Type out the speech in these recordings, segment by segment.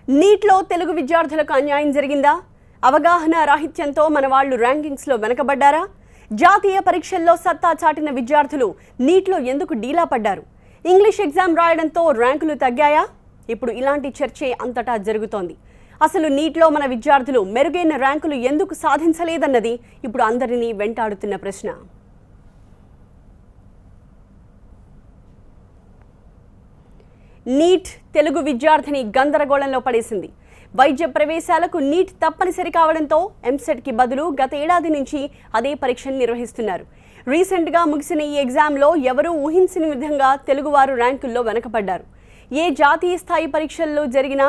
నీట్లో తెలుగు విద్యార్థులకు అన్యాయం జరిగిందా? అవగాహన రాహిత్యంతో మన వాళ్ళు ర్యాంకింగ్స్లో వెనకబడ్డారా? జాతీయ పరీక్షల్లో సత్తా చాటిన విద్యార్థులు నీట్లో ఎందుకు డీలా పడ్డారు? ఇంగ్లీష్ ఎగ్జామ్ రాయడంతో ర్యాంకులు తగ్గాయా? ఇప్పుడు ఇలాంటి చర్చే అంతటా జరుగుతోంది. అసలు నీట్లో మన విద్యార్థులు మెరుగైన ర్యాంకులు ఎందుకు సాధించలేదన్నది ఇప్పుడు అందరినీ వెంటాడుతున్న ప్రశ్న. నీట్ తెలుగు విద్యార్థిని గందరగోళంలో పడేసింది. వైద్య ప్రవేశాలకు నీట్ తప్పనిసరి కావడంతో ఎంసెట్కి బదులు గత ఏడాది నుంచి అదే పరీక్షను నిర్వహిస్తున్నారు. రీసెంట్గా ముగిసిన ఈ ఎగ్జామ్లో ఎవరూ ఊహించని విధంగా తెలుగువారు ర్యాంకుల్లో వెనకపడ్డారు. ఏ జాతీయ స్థాయి పరీక్షల్లో జరిగినా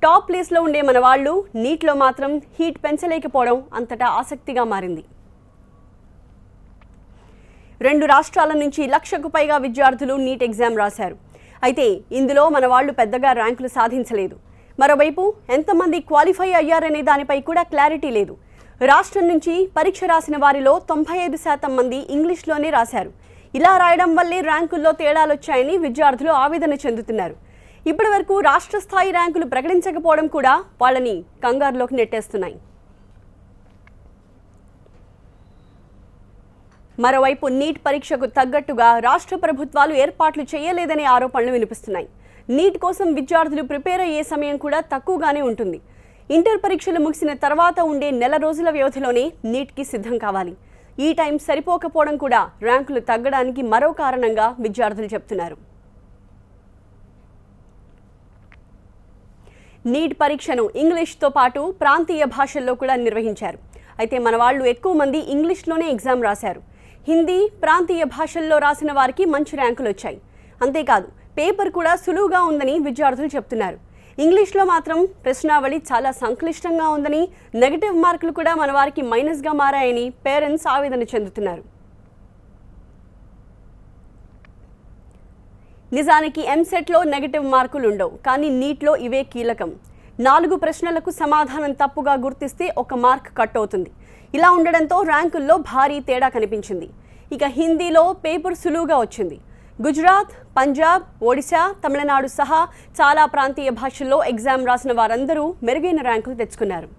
టాప్ ప్లేస్లో ఉండే మన వాళ్ళు నీట్లో మాత్రం హీట్ పెంచలేకపోవడం అంతటా ఆసక్తిగా మారింది. 2 రాష్ట్రాల నుంచి 1,00,000కు పైగా విద్యార్థులు నీట్ ఎగ్జామ్ రాశారు. అయితే ఇందులో మన వాళ్ళు పెద్దగా ర్యాంకులు సాధించలేదు. మరోవైపు ఎంతమంది క్వాలిఫై అయ్యారనే దానిపై కూడా క్లారిటీ లేదు. రాష్ట్రం నుంచి పరీక్ష రాసిన వారిలో 95% మంది ఇంగ్లీష్లోనే రాశారు. ఇలా రాయడం వల్లే ర్యాంకుల్లో తేడాలొచ్చాయని విద్యార్థులు ఆవేదన చెందుతున్నారు. ఇప్పటి వరకు రాష్ట్ర స్థాయి ర్యాంకులు ప్రకటించకపోవడం కూడా వాళ్ళని కంగారులోకి నెట్టేస్తున్నాయి. మరోవైపు నీట్ పరీక్షకు తగ్గట్టుగా రాష్ట్ర ప్రభుత్వాలు ఏర్పాట్లు చేయలేదనే ఆరోపణలు వినిపిస్తున్నాయి. నీట్ కోసం విద్యార్థులు ప్రిపేర్ అయ్యే సమయం కూడా తక్కువగానే ఉంటుంది. ఇంటర్ పరీక్షలు ముగిసిన తర్వాత ఉండే నెల రోజుల వ్యవధిలోనే నీట్కి సిద్ధం కావాలి. ఈ టైం సరిపోకపోవడం కూడా ర్యాంకులు తగ్గడానికి మరో కారణంగా విద్యార్థులు చెప్తున్నారు. నీట్ పరీక్షను ఇంగ్లీష్తో పాటు ప్రాంతీయ భాషల్లో కూడా నిర్వహించారు. అయితే మన వాళ్ళు ఎక్కువ మంది ఇంగ్లీష్లోనే ఎగ్జామ్ రాశారు. హిందీ, ప్రాంతీయ భాషల్లో రాసిన వారికి మంచి ర్యాంకులు వచ్చాయి. అంతేకాదు పేపర్ కూడా సులువుగా ఉందని విద్యార్థులు చెప్తున్నారు. ఇంగ్లీష్లో మాత్రం ప్రశ్నావళి చాలా సంక్లిష్టంగా ఉందని, నెగటివ్ మార్కులు కూడా మన వారికి మైనస్గా మారాయని పేరెంట్స్ ఆవేదన చెందుతున్నారు. నిజానికి ఎంసెట్లో నెగటివ్ మార్కులు ఉండవు, కానీ నీట్లో ఇవే కీలకం. 4 ప్రశ్నలకు సమాధానం తప్పుగా గుర్తిస్తే 1 మార్క్ కట్ అవుతుంది. ఇలా ఉండడంతో ర్యాంకుల్లో భారీ తేడా కనిపించింది. ఇక హిందీలో పేపర్ సులువుగా వచ్చింది. గుజరాత్, పంజాబ్, ఒడిశా, తమిళనాడు సహా చాలా ప్రాంతీయ భాషల్లో ఎగ్జామ్ రాసిన వారందరూ మెరుగైన ర్యాంకులు తెచ్చుకున్నారు.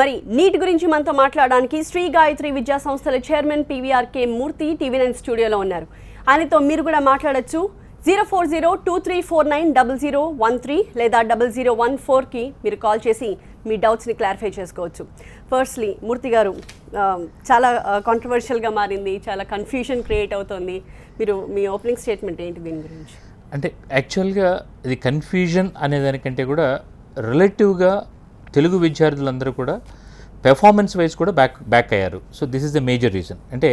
మరి నీట్ గురించి మనతో మాట్లాడడానికి శ్రీ గాయత్రి విద్యా సంస్థల చైర్మన్ PVRK మూర్తి TV9 స్టూడియోలో ఉన్నారు. ఆయనతో మీరు కూడా మాట్లాడచ్చు. 040234900013 లేదా 0014కి మీరు కాల్ చేసి మీ డౌట్స్ని క్లారిఫై చేసుకోవచ్చు. ఫస్ట్లీ మూర్తి గారు, చాలా కాంట్రవర్షియల్గా మారింది, చాలా కన్ఫ్యూజన్ క్రియేట్ అవుతుంది. మీరు మీ ఓపెనింగ్ స్టేట్మెంట్ ఏంటి దీని గురించి? అంటే యాక్చువల్గా ఇది కన్ఫ్యూజన్ అనేదానికంటే కూడా రిలేటివ్గా తెలుగు విద్యార్థులందరూ కూడా పెర్ఫార్మెన్స్ వైజ్ కూడా బ్యాక్ అయ్యారు. So this is the major reason. అంటే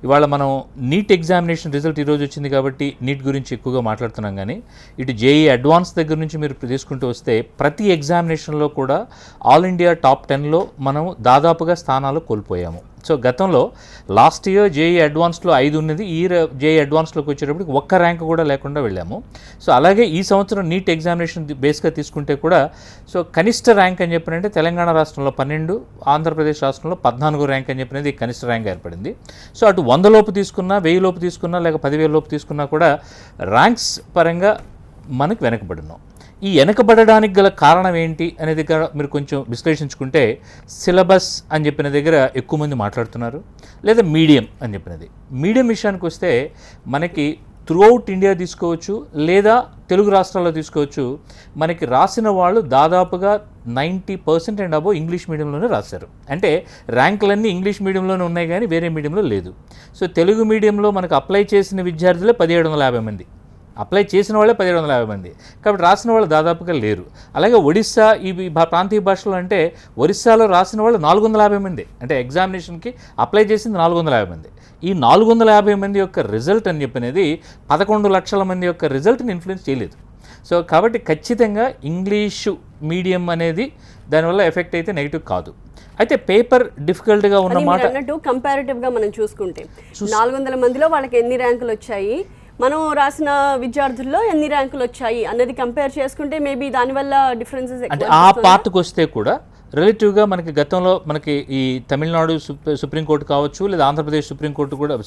ఇవాళ మనం నీట్ ఎగ్జామినేషన్ రిజల్ట్ ఈరోజు వచ్చింది కాబట్టి నీట్ గురించి ఎక్కువగా మాట్లాడుతున్నాం. కానీ ఇటు JEE అడ్వాన్స్ దగ్గర నుంచి మీరు తీసుకుంటూ వస్తే ప్రతి ఎగ్జామినేషన్లో కూడా ఆల్ ఇండియా టాప్ 10లో మనం దాదాపుగా స్థానాలు కోల్పోయాము. సో గతంలో లాస్ట్ ఇయర్ JEE అడ్వాన్స్లో 5 ఉన్నది, ఈ JEE అడ్వాన్స్లోకి వచ్చేటప్పటికి 1 ర్యాంక్ కూడా లేకుండా వెళ్ళాము. సో అలాగే ఈ సంవత్సరం నీట్ ఎగ్జామినేషన్ బేస్గా తీసుకుంటే కూడా సో కనిష్ట ర్యాంక్ అని చెప్పినంటే తెలంగాణ రాష్ట్రంలో 12, ఆంధ్రప్రదేశ్ రాష్ట్రంలో 14 ర్యాంక్ అని చెప్పినది కనిష్ట ర్యాంక్ ఏర్పడింది. సో అటు 100 లోపు తీసుకున్నా, 1000 లోపు తీసుకున్నా, లేక 10,000 లోపు తీసుకున్నా కూడా ర్యాంక్స్ పరంగా మనకు వెనకబడినాం. ఈ వెనకబడడానికి గల కారణం ఏంటి అనే దగ్గర మీరు కొంచెం విశ్లేషించుకుంటే సిలబస్ అని చెప్పిన దగ్గర ఎక్కువ మంది మాట్లాడుతున్నారు, లేదా మీడియం అని చెప్పినది. మీడియం విషయానికి వస్తే మనకి త్రూఅవుట్ ఇండియా తీసుకోవచ్చు, లేదా తెలుగు రాష్ట్రాల్లో తీసుకోవచ్చు. మనకి రాసిన వాళ్ళు దాదాపుగా 90% అండ్ అబోవ్ ఇంగ్లీష్ మీడియంలోనే రాశారు. అంటే ర్యాంకులన్నీ ఇంగ్లీష్ మీడియంలోనే ఉన్నాయి కానీ వేరే మీడియంలో లేదు. సో తెలుగు మీడియంలో మనకు అప్లై చేసిన విద్యార్థులే 1750 మంది, అప్లై చేసిన వాళ్ళే 1750 మంది, కాబట్టి రాసిన వాళ్ళు దాదాపుగా లేరు. అలాగే ఒడిస్సా, ఈ ప్రాంతీయ భాషలో అంటే ఒరిస్సాలో రాసిన వాళ్ళు 450 మంది, అంటే ఎగ్జామినేషన్కి అప్లై చేసింది 450 మంది. ఈ 450 మంది యొక్క రిజల్ట్ అని చెప్పినది 11 లక్షల మంది యొక్క రిజల్ట్ని ఇన్ఫ్లుయెన్స్ చేయలేదు. సో కాబట్టి ఖచ్చితంగా ఇంగ్లీషు మీడియం అనేది దానివల్ల ఎఫెక్ట్ అయితే నెగిటివ్ కాదు. అయితే పేపర్ డిఫికల్ట్గా ఉన్న మాట అన్నట్టు కంపారిటివ్గా మనం చూసుకుంటే 400 మందిలో వాళ్ళకి ఎన్ని ర్యాంకులు వచ్చాయి, మనం రాసిన విద్యార్థుల్లో ఎన్ని ర్యాంకులు వచ్చాయి అన్నది కంపేర్ చేసుకుంటే మేబీ దానివల్ల డిఫరెన్సెస్ అంటే ఆ పార్ట్కి వస్తే కూడా రిలేటివ్గా మనకి గతంలో మనకి ఈ తమిళనాడు సుప్రీంకోర్టు కావచ్చు లేదా ఆంధ్రప్రదేశ్ సుప్రీంకోర్టు కూడా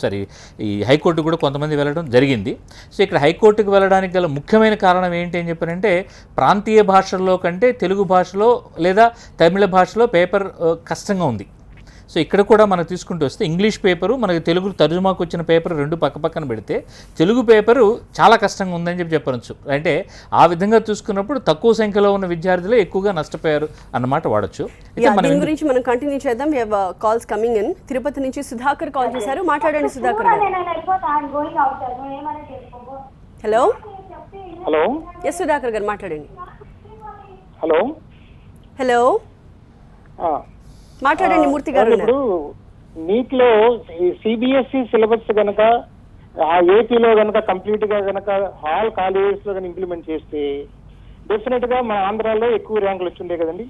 ఈ హైకోర్టు కూడా కొంతమంది వెళ్ళడం జరిగింది. సో ఇక్కడ హైకోర్టుకు వెళ్ళడానికి గల ముఖ్యమైన కారణం ఏంటి అని చెప్పారంటే ప్రాంతీయ భాషల్లో కంటే తెలుగు భాషలో లేదా తమిళ భాషలో పేపర్ కష్టంగా ఉంది. సో ఇక్కడ కూడా మనం తీసుకుంటూ వస్తే ఇంగ్లీష్ పేపరు మనకి తెలుగు తర్జుమాకు వచ్చిన పేపర్ రెండు పక్కన పెడితే తెలుగు పేపరు చాలా కష్టంగా ఉందని చెప్పవచ్చు. అంటే ఆ విధంగా చూసుకున్నప్పుడు తక్కువ సంఖ్యలో ఉన్న విద్యార్థులే ఎక్కువగా నష్టపోయారు అన్నమాట వాడచ్చు. దీని గురించి మనం కంటిన్యూ చేద్దాం. Calls coming in. తిరుపతి నుంచి సుధాకర్ కాల్ చేశారు. మాట్లాడండి సుధాకర్ గారు. హలో హలో ఎస్ సుధాకర్ గారు మాట్లాడండి. హలో హలో మాట్లాడండి మూర్తి గారు. ఇప్పుడు నీట్ లో సిబిఎస్ఈ సిలబస్ గనక ఆ ఏపీలో గనక కంప్లీట్ గా గనక ఆల్ కాలేజెస్ లో గనక ఇంప్లిమెంట్ చేస్తే డెఫినెట్ గా మన ఆంధ్రాలో ఎక్కువ ర్యాంకులు వచ్చిండే కదండి.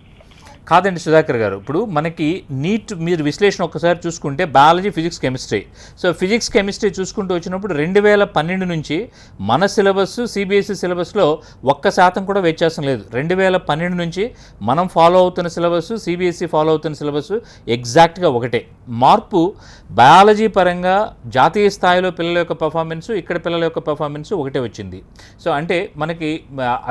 కాదండి సుధాకర్ గారు, ఇప్పుడు మనకి నీట్ మీరు విశ్లేషణ ఒక్కసారి చూసుకుంటే biology, physics, chemistry. So physics, chemistry చూసుకుంటూ వచ్చినప్పుడు 2012 నుంచి మన సిలబస్ సిబిఎస్ఈ సిలబస్లో 1% కూడా వ్యత్యాసం లేదు. 2012 నుంచి మనం ఫాలో అవుతున్న సిలబస్, సిబిఎస్ఈ ఫాలో అవుతున్న సిలబస్ ఎగ్జాక్ట్గా ఒకటే. మార్పు బయాలజీ పరంగా జాతీయ స్థాయిలో పిల్లల యొక్క పర్ఫార్మెన్స్, ఇక్కడ పిల్లల యొక్క పర్ఫార్మెన్స్ ఒకటే వచ్చింది. సో అంటే మనకి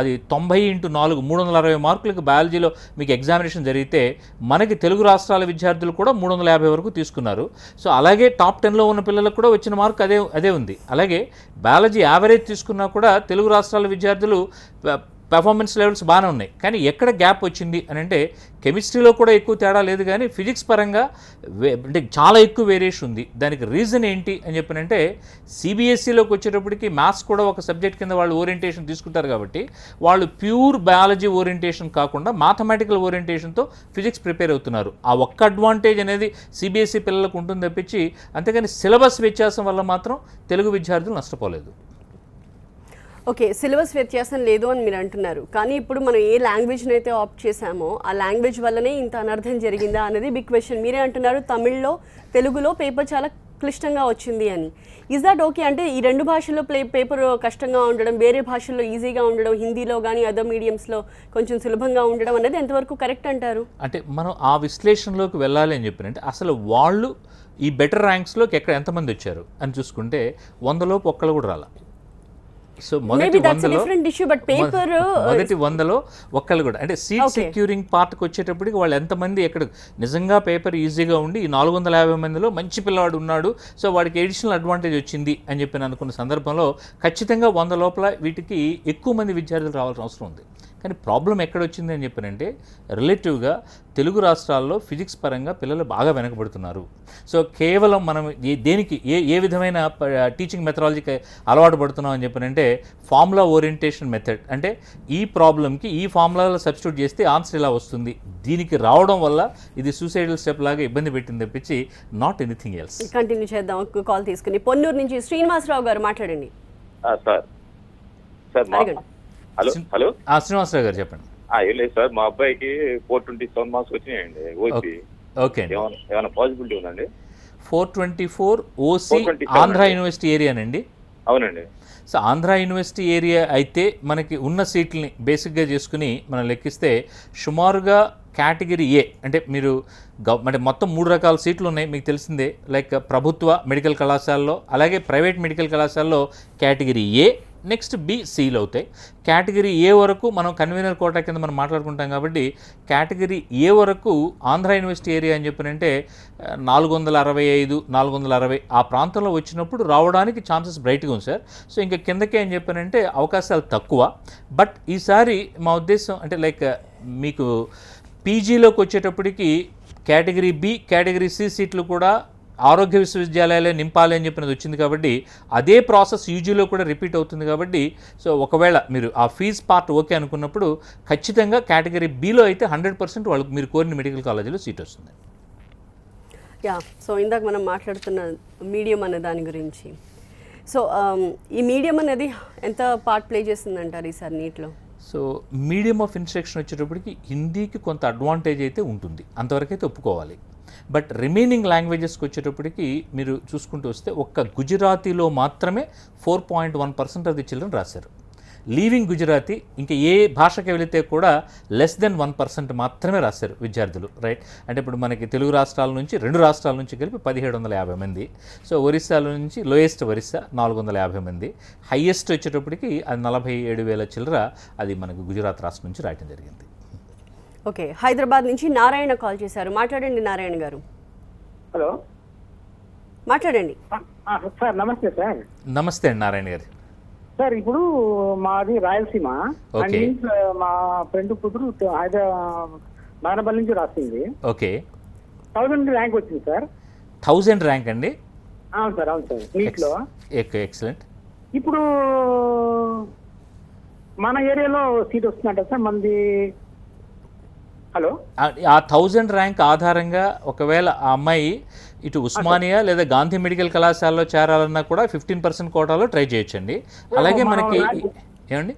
అది 90x4 360 మార్కులకు బయాలజీలో మీకు ఎగ్జామినేషన్ జరిగితే మనకి తెలుగు రాష్ట్రాల విద్యార్థులు కూడా 350 వరకు తీసుకున్నారు. సో అలాగే టాప్ 10లో ఉన్న పిల్లలకు కూడా వచ్చిన మార్క్ అదే ఉంది. అలాగే బయాలజీ యావరేజ్ తీసుకున్నా కూడా తెలుగు రాష్ట్రాల విద్యార్థులు పెర్ఫార్మెన్స్ లెవెల్స్ బాగానే ఉన్నాయి. కానీ ఎక్కడ గ్యాప్ వచ్చింది అని అంటే కెమిస్ట్రీలో కూడా ఎక్కువ తేడా లేదు, కానీ ఫిజిక్స్ పరంగా అంటే చాలా ఎక్కువ వేరియేషన్ ఉంది. దానికి రీజన్ ఏంటి అని చెప్పినంటే సిబిఎస్ఈలోకి వచ్చేటప్పటికి మ్యాథ్స్ కూడా ఒక సబ్జెక్ట్ కింద వాళ్ళు ఓరియంటేషన్ తీసుకుంటారు కాబట్టి వాళ్ళు ప్యూర్ బయాలజీ ఓరియంటేషన్ కాకుండా మ్యాథమెటికల్ ఓరియంటేషన్తో ఫిజిక్స్ ప్రిపేర్ అవుతున్నారు. ఆ ఒక్క అడ్వాంటేజ్ అనేది సిబిఎస్ఈ పిల్లలకు ఉంటుంది తప్పించి, అంతేగాని సిలబస్ వ్యత్యాసం వల్ల మాత్రం తెలుగు విద్యార్థులు నష్టపోలేదు. ఓకే, సిలబస్ వ్యత్యాసం లేదు అని మీరు అంటున్నారు, కానీ ఇప్పుడు మనం ఏ లాంగ్వేజ్ని అయితే ఆప్ట్ చేసామో ఆ లాంగ్వేజ్ వల్లనే ఇంత అనర్థం జరిగిందా అనేది బిగ్ క్వశ్చన్. మీరే అంటున్నారు తమిళ్లో తెలుగులో పేపర్ చాలా క్లిష్టంగా వచ్చింది అని. Is that okay? అంటే ఈ రెండు భాషల్లో పేపర్ కష్టంగా ఉండడం, వేరే భాషల్లో ఈజీగా ఉండడం, హిందీలో కానీ అదర్ మీడియంస్లో కొంచెం సులభంగా ఉండడం అనేది ఎంతవరకు కరెక్ట్ అంటారు? అంటే మనం ఆ విశ్లేషణలోకి వెళ్ళాలి అని చెప్పినంటే అసలు వాళ్ళు ఈ బెటర్ ర్యాంక్స్లోకి ఎంతమంది వచ్చారు అని చూసుకుంటే 100లోపు ఒక్కళ్ళు కూడా రాలా. సో మొదటి 100లో ఒక్కళ్ళు కూడా అంటే సీట్ సెక్యూరింగ్ పార్ట్కి వచ్చేటప్పటికి వాళ్ళు ఎంతమంది ఎక్కడ నిజంగా పేపర్ ఈజీగా ఉండి ఈ 450 మందిలో మంచి పిల్లవాడు ఉన్నాడు, సో వాడికి ఎడిషనల్ అడ్వాంటేజ్ వచ్చింది అని చెప్పి అనుకున్న సందర్భంలో ఖచ్చితంగా 100 లోపల వీటికి ఎక్కువ మంది విద్యార్థులు రావాల్సిన అవసరం ఉంది. కానీ ప్రాబ్లం ఎక్కడొచ్చింది అని చెప్పినంటే రిలేటివ్గా తెలుగు రాష్ట్రాల్లో ఫిజిక్స్ పరంగా పిల్లలు బాగా వెనకబడుతున్నారు. సో కేవలం మనం దేనికి ఏ విధమైన టీచింగ్ మెథడాలజీకి అలవాటు పడుతున్నాం అని చెప్పినంటే ఫార్ములా ఓరియంటేషన్ మెథడ్. అంటే ఈ ప్రాబ్లంకి ఈ ఫార్ములాలో సబ్స్టిట్యూట్ చేస్తే ఆన్సర్ ఇలా వస్తుంది. దీనికి రావడం వల్ల ఇది సూసైడల్ స్టెప్ లాగా ఇబ్బంది పెట్టింది తప్పించి నాట్ ఎనీథింగ్ ఎల్స్. కంటిన్యూ చేద్దాం. కాల్ తీసుకుని పొన్నూరు నుంచి శ్రీనివాసరావు గారు మాట్లాడండి. హలో హలో శ్రీనివాసరావు గారు చెప్పండి. ఏం లేదు సార్, మా అబ్బాయికి 427 మార్క్స్ వచ్చినాయండి ఓసీ. ఓకే, ఏమైనా పాసిబిలిటీ ఉందండి? 424 ఓసీ ఆంధ్ర యూనివర్సిటీ ఏరియానండి? అవునండి. సో ఆంధ్ర యూనివర్సిటీ ఏరియా అయితే మనకి ఉన్న సీట్లని బేసిక్గా చేసుకుని మనం లెక్కిస్తే సుమారుగా కేటగిరీ ఏ అంటే మీరు అంటే మొత్తం 3 రకాల సీట్లు ఉన్నాయి మీకు తెలిసిందే. లైక్ ప్రభుత్వ మెడికల్ కళాశాలలో అలాగే ప్రైవేట్ మెడికల్ కళాశాలలో కేటగిరీ ఏ, నెక్స్ట్ బి, సిలు అవుతాయి. కేటగిరీ ఏ వరకు మనం కన్వీనర్ కోటా కింద మనం మాట్లాడుకుంటాం కాబట్టి కేటగిరీ ఏ వరకు ఆంధ్ర యూనివర్సిటీ ఏరియా అని చెప్పినంటే 465, 460 ఆ ప్రాంతంలో వచ్చినప్పుడు రావడానికి ఛాన్సెస్ బ్రైట్గా ఉంది సార్. సో ఇంకా కిందకే అని చెప్పానంటే అవకాశాలు తక్కువ. బట్ ఈసారి మా ఉద్దేశం అంటే లైక్ మీకు పీజీలోకి వచ్చేటప్పటికి కేటగిరీ బి, కేటగిరీ సి సీట్లు కూడా ఆరోగ్య విశ్వవిద్యాలయాలే నింపాలి అని చెప్పినది వచ్చింది కాబట్టి అదే ప్రాసెస్ యూజీలో కూడా రిపీట్ అవుతుంది కాబట్టి సో ఒకవేళ మీరు ఆ ఫీజ్ పార్ట్ ఓకే అనుకున్నప్పుడు ఖచ్చితంగా కేటగిరీ బిలో అయితే 100% వాళ్ళకి మీరు కోరిన మెడికల్ కాలేజీలో సీట్ వస్తుంది. సో ఇందాక మనం మాట్లాడుతున్న మీడియం అనే దాని గురించి. సో ఈ మీడియం అనేది ఎంత పార్ట్ ప్లే చేస్తుందంటారు ఈసారి నీట్లో? సో మీడియం ఆఫ్ ఇన్స్ట్రక్షన్ వచ్చేటప్పటికి హిందీకి కొంత అడ్వాంటేజ్ అయితే ఉంటుంది, అంతవరకు అయితే ఒప్పుకోవాలి. బట్ రిమైనింగ్ లాంగ్వేజెస్కి వచ్చేటప్పటికి మీరు చూసుకుంటూ వస్తే ఒక్క గుజరాతీలో మాత్రమే 4.1% ఆఫ్ ది చిల్డ్రన్ రాశారు. లీవింగ్ గుజరాతీ ఇంకా ఏ భాషకి వెళితే కూడా లెస్ దెన్ 1% మాత్రమే రాశారు విద్యార్థులు, రైట్. అంటే ఇప్పుడు మనకి తెలుగు రాష్ట్రాల నుంచి 2 రాష్ట్రాల నుంచి కలిపి 1750 మంది. సో ఒరిస్సాలో నుంచి లోయెస్ట్ ఒరిస్సా 450 మంది, హైయెస్ట్ వచ్చేటప్పటికి అది 47,000 చిల్లర అది మనకు గుజరాత్ రాష్ట్రం నుంచి రాయటం జరిగింది. ఓకే, హైదరాబాద్ నుంచి నారాయణ కాల్ చేశారు. మాట్లాడండి నారాయణ గారు. హలో మాట్లాడండి సార్. నమస్తే సార్. నమస్తే అండి నారాయణ గారు. సార్ ఇప్పుడు మాది రాయలసీమ. ఓకే. మా ఫ్రెండ్ కూతురు హైదరాబాద్ నానపల్లి నుంచి రాసింది. ఓకే. 1000 ర్యాంక్ వచ్చింది సార్. 1000 ర్యాంక్ అండి? అవును సార్, అవును సార్, నీట్లో. ఎక్సలెంట్. ఇప్పుడు మన ఏరియాలో సీట్ వస్తుందంట సార్ మనది. హలో, ఆ 1000 ర్యాంక్ ఆధారంగా ఒకవేళ ఆ అమ్మాయి ఇటు ఉస్మానియా లేదా గాంధీ మెడికల్ కళాశాలలో చేరాలన్నా కూడా 15% కోటాలో ట్రై చేయొచ్చండి. అలాగే మనకి ఏమండి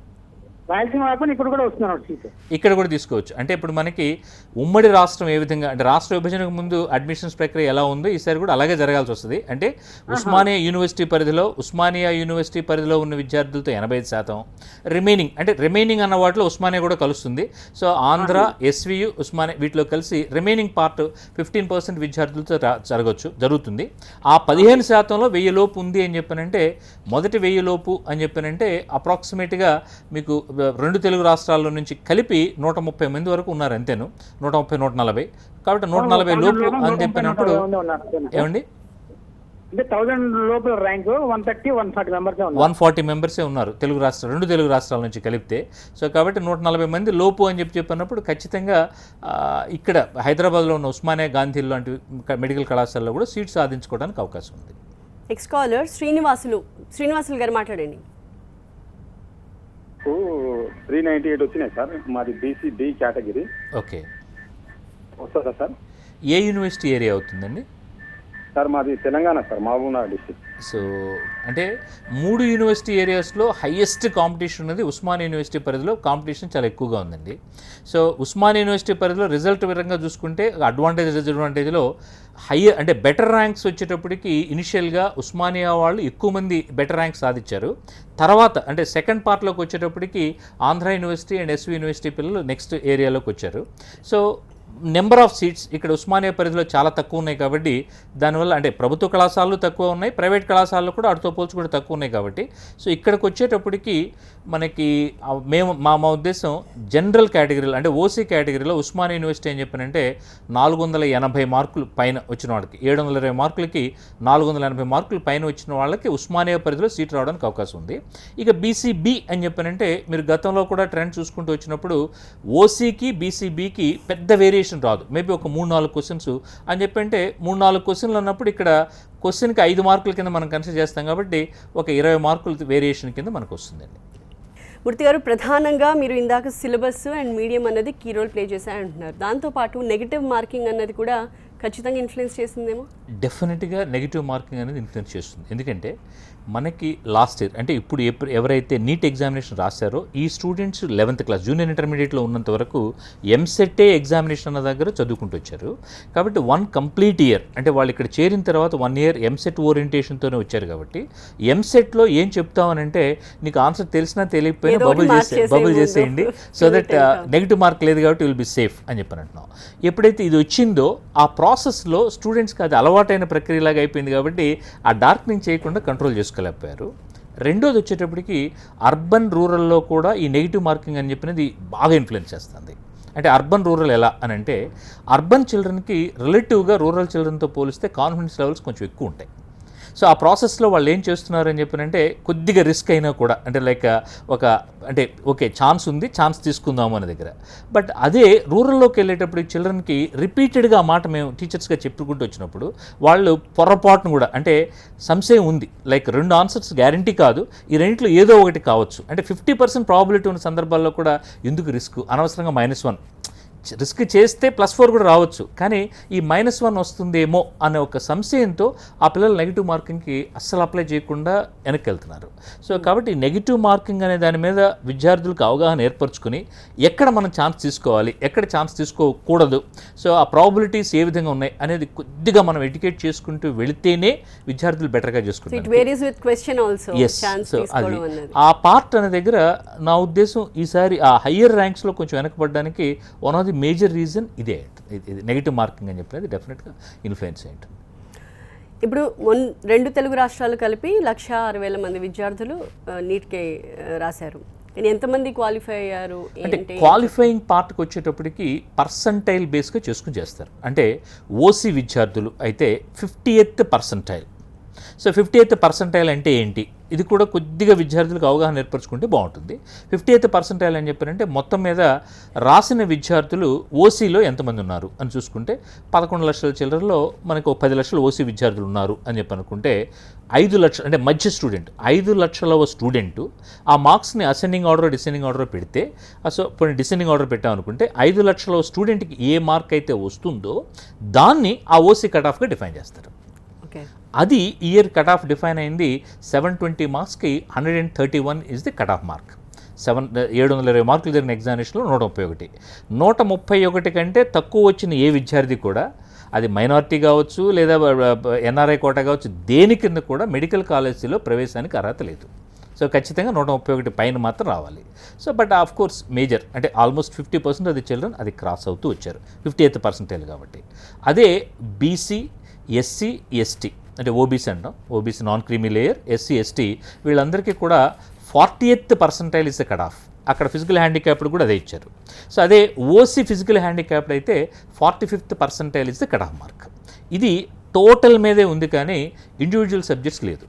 రాయలసీమ కాకుండా ఇక్కడ కూడా వస్తున్నాడు సీట్. ఇక్కడ కూడా తీసుకోవచ్చు. అంటే ఇప్పుడు మనకి ఉమ్మడి రాష్ట్రం ఏ విధంగా అంటే రాష్ట్ర విభజనకు ముందు అడ్మిషన్స్ ప్రక్రియ ఎలా ఉందో ఈసారి కూడా అలాగే జరగాల్సి వస్తుంది. అంటే ఉస్మానియా యూనివర్సిటీ పరిధిలో ఉన్న విద్యార్థులతో 85%, రిమైనింగ్ అన్న వాటిలో ఉస్మానియా కూడా కలుస్తుంది. సో ఆంధ్ర, ఎస్వియు, ఉస్మానియా వీటిలో కలిసి రిమైనింగ్ పార్ట్ 15% విద్యార్థులతో జరుగుతుంది. ఆ 15%లో 1000 లోపు ఉంది అని చెప్పానంటే, మొదటి 1000 లోపు అని చెప్పానంటే అప్రాక్సిమేట్గా మీకు 2 తెలుగు రాష్ట్రాల్లో నుంచి కలిపి 130 మంది వరకు ఉన్నారు అంతేను. 130, 140. కాబట్టి 140 లోపు అని చెప్పినప్పుడు ఏమండి అంటే 1000 లోపల ర్యాంక్ 130, 140 మెంబర్స్ 140 మెంబర్సే ఉన్నారు రెండు తెలుగు రాష్ట్రాల నుంచి కలిపితే. సో కాబట్టి 140 మంది లోపు అని చెప్పినప్పుడు ఖచ్చితంగా ఇక్కడ హైదరాబాద్లో ఉన్న ఉస్మానియా, గాంధీ లాంటి మెడికల్ కళాశాలలో కూడా సీట్ సాధించుకోవడానికి అవకాశం ఉంది. నెక్స్ట్ కాలర్ శ్రీనివాసులు గారు మాట్లాడండి. 398 వచ్చినాయి సార్. మాది BCD కేటగిరీ. ఓకే. వస్తుందా సార్? ఏ యూనివర్సిటీ ఏరియా అవుతుందండి? సార్ మాది Telangana sir, Mahabubnagar district. So అంటే 3 యూనివర్సిటీ ఏరియాస్లో హైయెస్ట్ కాంపిటీషన్ ఉన్నది ఉస్మానియా యూనివర్సిటీ పరిధిలో. కాంపిటీషన్ చాలా ఎక్కువగా ఉందండి. సో ఉస్మానియా యూనివర్సిటీ పరిధిలో రిజల్ట్ విధంగా చూసుకుంటే డిసడ్వాంటేజ్లో అంటే బెటర్ ర్యాంక్స్ వచ్చేటప్పటికి ఇనిషియల్గా ఉస్మానియా వాళ్ళు ఎక్కువ మంది బెటర్ ర్యాంక్స్ సాధించారు. తర్వాత అంటే సెకండ్ పార్ట్లోకి వచ్చేటప్పటికి Andhra university and SV university పిల్లలు నెక్స్ట్ ఏరియాలోకి వచ్చారు. సో నెంబర్ ఆఫ్ సీట్స్ ఇక్కడ ఉస్మానియా పరిధిలో చాలా తక్కువ ఉన్నాయి కాబట్టి దానివల్ల అంటే ప్రభుత్వ కళాశాలలు తక్కువ ఉన్నాయి, ప్రైవేట్ కళాశాలలు కూడా అటుతో పోల్చుకుంటే తక్కువ ఉన్నాయి కాబట్టి సో ఇక్కడికి వచ్చేటప్పటికి మనకి మా ఉద్దేశం జనరల్ కేటగిరీలో అంటే ఓసీ కేటగిరీలో ఉస్మానియా యూనివర్సిటీ అని చెప్పానంటే 480 మార్కులు పైన వచ్చిన వాళ్ళకి 720 మార్కులకి 480 మార్కులు పైన వచ్చిన వాళ్ళకి ఉస్మానియా పరిధిలో సీట్ రావడానికి అవకాశం ఉంది. ఇక బీసీబీ అని చెప్పానంటే మీరు గతంలో కూడా ట్రెండ్ చూసుకుంటూ వచ్చినప్పుడు ఓసీకి బీసీబీకి పెద్ద వేరియేషన్ రాదు. మేబీ ఒక 3-4 క్వశ్చన్స్ అని చెప్పంటే 3-4 క్వశ్చన్లు అన్నప్పుడు ఇక్కడ క్వశ్చన్కి 5 మార్కుల కింద మనం కన్సిడర్ చేస్తాం కాబట్టి ఒక 20 మార్కుల వేరియేషన్ కింద మనకు వస్తుందండి. మూర్తి గారు, ప్రధానంగా మీరు ఇందాక సిలబస్ అండ్ మీడియం అన్నది కీ రోల్ ప్లే చేశారంటున్నారు. దాంతోపాటు నెగిటివ్ మార్కింగ్ అన్నది కూడా ఖచ్చితంగా ఇన్ఫ్లుయెన్స్ చేస్తుందేమో? డెఫినెట్గా నెగిటివ్ మార్కింగ్ అనేది ఇన్ఫ్లుయెన్స్ చేస్తుంది. ఎందుకంటే మనకి లాస్ట్ ఇయర్ అంటే ఇప్పుడు ఎవరైతే నీట్ ఎగ్జామినేషన్ రాశారో ఈ స్టూడెంట్స్ 11th క్లాస్ జూనియర్ ఇంటర్మీడియట్లో ఉన్నంత వరకు ఎంసెట్ఏ ఎగ్జామినేషన్ అన్న దగ్గర చదువుకుంటూ వచ్చారు. కాబట్టి 1 కంప్లీట్ ఇయర్ అంటే వాళ్ళు ఇక్కడ చేరిన తర్వాత 1 ఇయర్ ఎంసెట్ ఓరియంటేషన్తోనే వచ్చారు. కాబట్టి ఎంసెట్లో ఏం చెప్తామనంటే నీకు ఆన్సర్ తెలిసినా తెలియకపోయినా బబుల్ చేసేయండి సో దట్ నెగిటివ్ మార్క్ లేదు కాబట్టి విల్ బి సేఫ్ అని చెప్పని అంటున్నాం. ఎప్పుడైతే ఇది వచ్చిందో ఆ ప్రాసెస్లో స్టూడెంట్స్కి అది అలవాటైన ప్రక్రియలాగా అయిపోయింది కాబట్టి ఆ డార్క్నింగ్ చేయకుండా కంట్రోల్ చేసుకోలేకపోయారు. రెండోది వచ్చేటప్పటికి అర్బన్ రూరల్లో కూడా ఈ నెగిటివ్ మార్కింగ్ అని చెప్పినది బాగా ఇన్ఫ్లుయెన్స్ చేస్తుంది. అంటే అర్బన్ రూరల్ ఎలా అని అంటే అర్బన్ చిల్డ్రన్కి రిలేటివ్గా రూరల్ చిల్డ్రన్తో పోలిస్తే కాన్ఫిడెన్స్ లెవెల్స్ కొంచెం ఎక్కువ ఉంటాయి. సో ఆ ప్రాసెస్లో వాళ్ళు ఏం చేస్తున్నారని చెప్పినంటే కొద్దిగా రిస్క్ అయినా కూడా అంటే లైక్ ఓకే ఛాన్స్ ఉంది, ఛాన్స్ తీసుకుందాము అనే దగ్గర. బట్ అదే రూరల్లోకి వెళ్ళేటప్పుడు చిల్డ్రన్కి రిపీటెడ్గా ఆ మాట మేము టీచర్స్గా చెప్పుకుంటూ వచ్చినప్పుడు వాళ్ళు పొరపాటును కూడా అంటే సంశయం ఉంది లైక్ 2 ఆన్సర్స్ గ్యారంటీ కాదు, ఈ రెండింటిలో ఏదో ఒకటి కావచ్చు అంటే 50% ప్రాబిలిటీ ఉన్న సందర్భాల్లో కూడా ఎందుకు రిస్క్ అనవసరంగా -1 రిస్క్ చేస్తే +4 కూడా రావచ్చు, కానీ ఈ -1 వస్తుందేమో అనే ఒక సంశయంతో ఆ పిల్లలు నెగిటివ్ మార్కింగ్కి అస్సలు అప్లై చేయకుండా వెనక్కి వెళ్తున్నారు. సో కాబట్టి నెగిటివ్ మార్కింగ్ అనే దాని మీద విద్యార్థులకు అవగాహన ఏర్పరచుకుని ఎక్కడ మనం ఛాన్స్ తీసుకోవాలి, ఎక్కడ ఛాన్స్ తీసుకోకూడదు, సో ఆ ప్రాబిలిటీస్ ఏ విధంగా ఉన్నాయి అనేది కొద్దిగా మనం ఎడ్యుకేట్ చేసుకుంటూ వెళితేనే విద్యార్థులు బెటర్గా చేసుకుంటారు. ఎస్, సో అది ఆ పార్ట్ అనే దగ్గర నా ఉద్దేశం ఈసారి ఆ హయ్యర్ ర్యాంక్స్లో కొంచెం వెనకబడడానికి one of the major reason ఇదే. ఇది నెగిటివ్ మార్కింగ్ అని చెప్పినది డెఫినెట్గా ఇన్ఫ్లుయెన్స్ అయ్యింది. ఇప్పుడు 2 తెలుగు రాష్ట్రాలు కలిపి 1,60,000 మంది విద్యార్థులు నీట్కి రాశారు. ఎంతమంది క్వాలిఫై అయ్యారు? అంటే క్వాలిఫైయింగ్ పార్ట్కి వచ్చేటప్పటికి పర్సంటైల్ బేస్గా చేసుకుని చేస్తారు. అంటే ఓసీ విద్యార్థులు అయితే 50th percentile. So 50th percentile అంటే ఏంటి, ఇది కూడా కొద్దిగా విద్యార్థులకు అవగాహన ఏర్పరచుకుంటే బాగుంటుంది. 50th పర్సంటైల్ అని చెప్పారంటే మొత్తం మీద రాసిన విద్యార్థులు ఓసీలో ఎంతమంది ఉన్నారు అని చూసుకుంటే 11 లక్షల చిల్లరలో మనకు 10 లక్షల ఓసీ విద్యార్థులు ఉన్నారు అని చెప్పి అనుకుంటే 5 లక్షలు అంటే మధ్య స్టూడెంట్ 5 లక్షల స్టూడెంటు ఆ మార్క్స్ని అసెండింగ్ ఆర్డర్ డిసెండింగ్ ఆర్డర్ పెడితే, సో కొన్ని డిసెండింగ్ ఆర్డర్ పెట్టామనుకుంటే 5 లక్షల స్టూడెంట్కి ఏ మార్క్ అయితే వస్తుందో దాన్ని ఆ ఓసీ కట్ ఆఫ్గా డిఫైన్ చేస్తారు. అది ఇయర్ కట్ ఆఫ్ డిఫైన్ అయింది 720 మార్క్స్కి 131 is the cut off mark. 720 మార్కులు జరిగిన ఎగ్జామినేషన్లో 131. 131 కంటే తక్కువ వచ్చిన ఏ విద్యార్థి కూడా, అది మైనారిటీ కావచ్చు లేదా ఎన్ఆర్ఐ కోటా కావచ్చు, దేని కింద కూడా మెడికల్ కాలేజీలో ప్రవేశానికి అర్హత లేదు. సో ఖచ్చితంగా 131 పైన మాత్రం రావాలి. So but of course major అంటే ఆల్మోస్ట్ 50% ఆఫ్ ది చిల్డ్రన్ అది క్రాస్ అవుతూ వచ్చారు 50th పర్సంటైల్ కాబట్టి. అదే బీసీ, ఎస్సీ, ఎస్టీ అంటే ఓబీసీ అంటాం, OBC non creamy layer, SC, ST వీళ్ళందరికీ కూడా 40th percentile is the cut off. అక్కడ ఫిజికల్ హ్యాండిక్యాప్డ్ కూడా అదే ఇచ్చారు. సో అదే ఓసీ ఫిజికల్ హ్యాండిక్యాప్డ్ అయితే 45th percentile is the cut off mark. ఇది టోటల్ మీదే ఉంది కానీ ఇండివిజువల్ సబ్జెక్ట్స్ లేదు.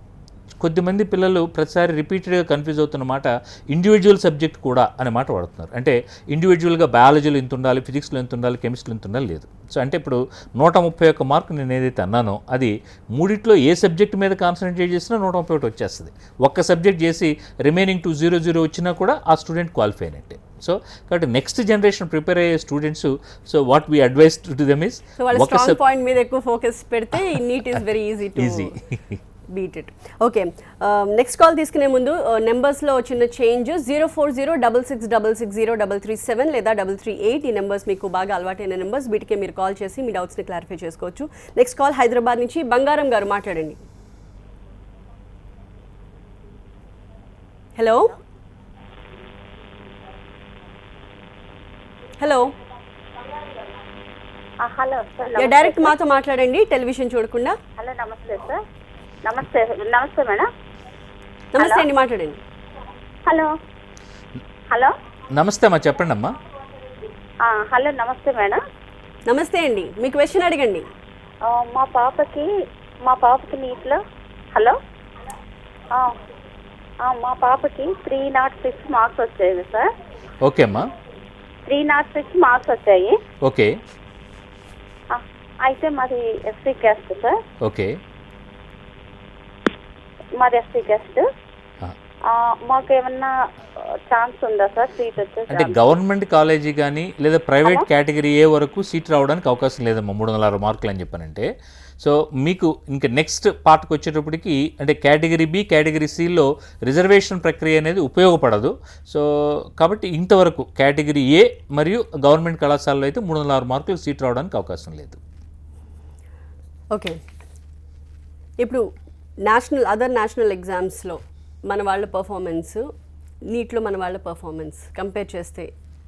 కొద్దిమంది పిల్లలు ప్రతిసారి రిపీటెడ్గా కన్ఫ్యూజ్ అవుతున్న మాట ఇండివిజువల్ సబ్జెక్ట్ కూడా అనే మాట వాడుతున్నారు. అంటే ఇండివిజువల్గా బయాలజీలో ఎంత ఉండాలి, ఫిజిక్స్లో ఎంత ఉండాలి, కెమిస్ట్రీలో ఎంత ఉండాలి లేదు. సో అంటే ఇప్పుడు 131 మార్కు నేను ఏదైతే అన్నానో అది మూడిట్లో ఏ సబ్జెక్ట్ మీద కాన్సన్ట్రేట్ చేసినా 131 వచ్చేస్తుంది. ఒక్క సబ్జెక్ట్ చేసి రిమైనింగ్ 200 వచ్చినా కూడా ఆ స్టూడెంట్ క్వాలిఫై అయినట్టే. సో కాబట్టి నెక్స్ట్ జనరేషన్ ప్రిపేర్ అయ్యే students, so what we advise to them is ఒక పాయింట్ మీద ఎక్కువ ఫోకస్ పెడితే NEET is very easy beat it. Okay, next call తీసుకునే ముందు నెంబర్స్లో చిన్న చేంజ్. 04066660337 లేదా 338 ఈ నెంబర్స్ మీకు బాగా అలవాటైన నెంబర్స్. వీటికే మీరు కాల్ చేసి మీ డౌట్స్ని క్లారిఫై చేసుకోవచ్చు. నెక్స్ట్ కాల్ హైదరాబాద్ నుంచి బంగారం గారు, మాట్లాడండి. Hello hello hello sir, direct మాతో మాట్లాడండి, టెలివిజన్ చూడకుండా. హలో నమస్తే సార్. నమస్తే మేడం. నమస్తే అండి, మాట్లాడండి. హలో హలో నమస్తే అమ్మా, చెప్పండి అమ్మా. హలో నమస్తే మేడం. నమస్తే అండి, మీ క్వశ్చన్ అడగండి. మా పాపకి నీట్లో హలో మా పాపకి 306 మార్క్స్ వచ్చాయి సార్. ఓకే అమ్మా. 306 మార్క్స్ వచ్చాయి. ఓకే. అయితే మాది ఎస్సీ క్యాస్ట్ సార్. ఓకే. మాది ఎస్సీ క్యాస్ట్. మాకేమన్నా ఛాన్స్ ఉందా సార్ సీట్ వచ్చే? అంటే గవర్నమెంట్ కాలేజీ కానీ లేదా ప్రైవేట్ కేటగిరీ ఏ వరకు సీట్ రావడానికి అవకాశం లేదమ్మా 306 మార్కులు అని చెప్పానంటే. సో మీకు ఇంకా నెక్స్ట్ పార్ట్కి వచ్చేటప్పటికి అంటే కేటగిరీ బి, కేటగిరీ సిలో రిజర్వేషన్ ప్రక్రియ అనేది ఉపయోగపడదు. సో కాబట్టి ఇంతవరకు కేటగిరీ ఏ మరియు గవర్నమెంట్ కళాశాలలో అయితే 306 మార్కులు సీట్ రావడానికి అవకాశం లేదు. ఓకే, ఇప్పుడు అదర్ నేషనల్ ఎగ్జామ్స్లో మన వాళ్ళ పర్ఫార్మెన్స్, నీట్లో మన వాళ్ళ పర్ఫార్మెన్స్ కంపేర్ చేస్తే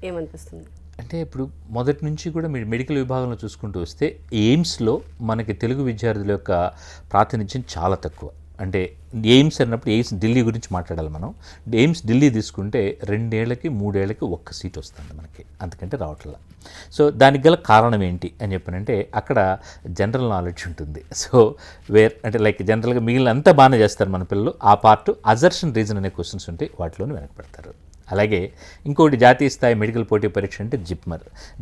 ఏమనిపిస్తుంది? అంటే ఇప్పుడు మొదటి నుంచి కూడా మీరు మెడికల్ విభాగంలో చూసుకుంటూ వస్తే ఎయిమ్స్లో మనకి తెలుగు విద్యార్థుల యొక్క ప్రాతినిధ్యం చాలా తక్కువ. అంటే ఎయిమ్స్ అన్నప్పుడు ఎయిమ్స్ ఢిల్లీ గురించి మాట్లాడాలి మనం. ఎయిమ్స్ ఢిల్లీ తీసుకుంటే 2 ఏళ్ళకి 3 ఏళ్ళకి ఒక్క సీట్ వస్తుంది మనకి, అంతకంటే రావట్లా. సో దానికి గల కారణం ఏంటి అని చెప్పానంటే అక్కడ జనరల్ నాలెడ్జ్ ఉంటుంది. సో అంటే లైక్ జనరల్గా మిగిలిన అంతా బాగానే చేస్తారు మన పిల్లలు, ఆ పార్ట్ అజర్షన్ రీజన్ అనే క్వశ్చన్స్ ఉంటాయి, వాటిలోనే వెనకబడతారు. అలాగే ఇంకోటి జాతీయ స్థాయి మెడికల్ పోటీ పరీక్ష అంటే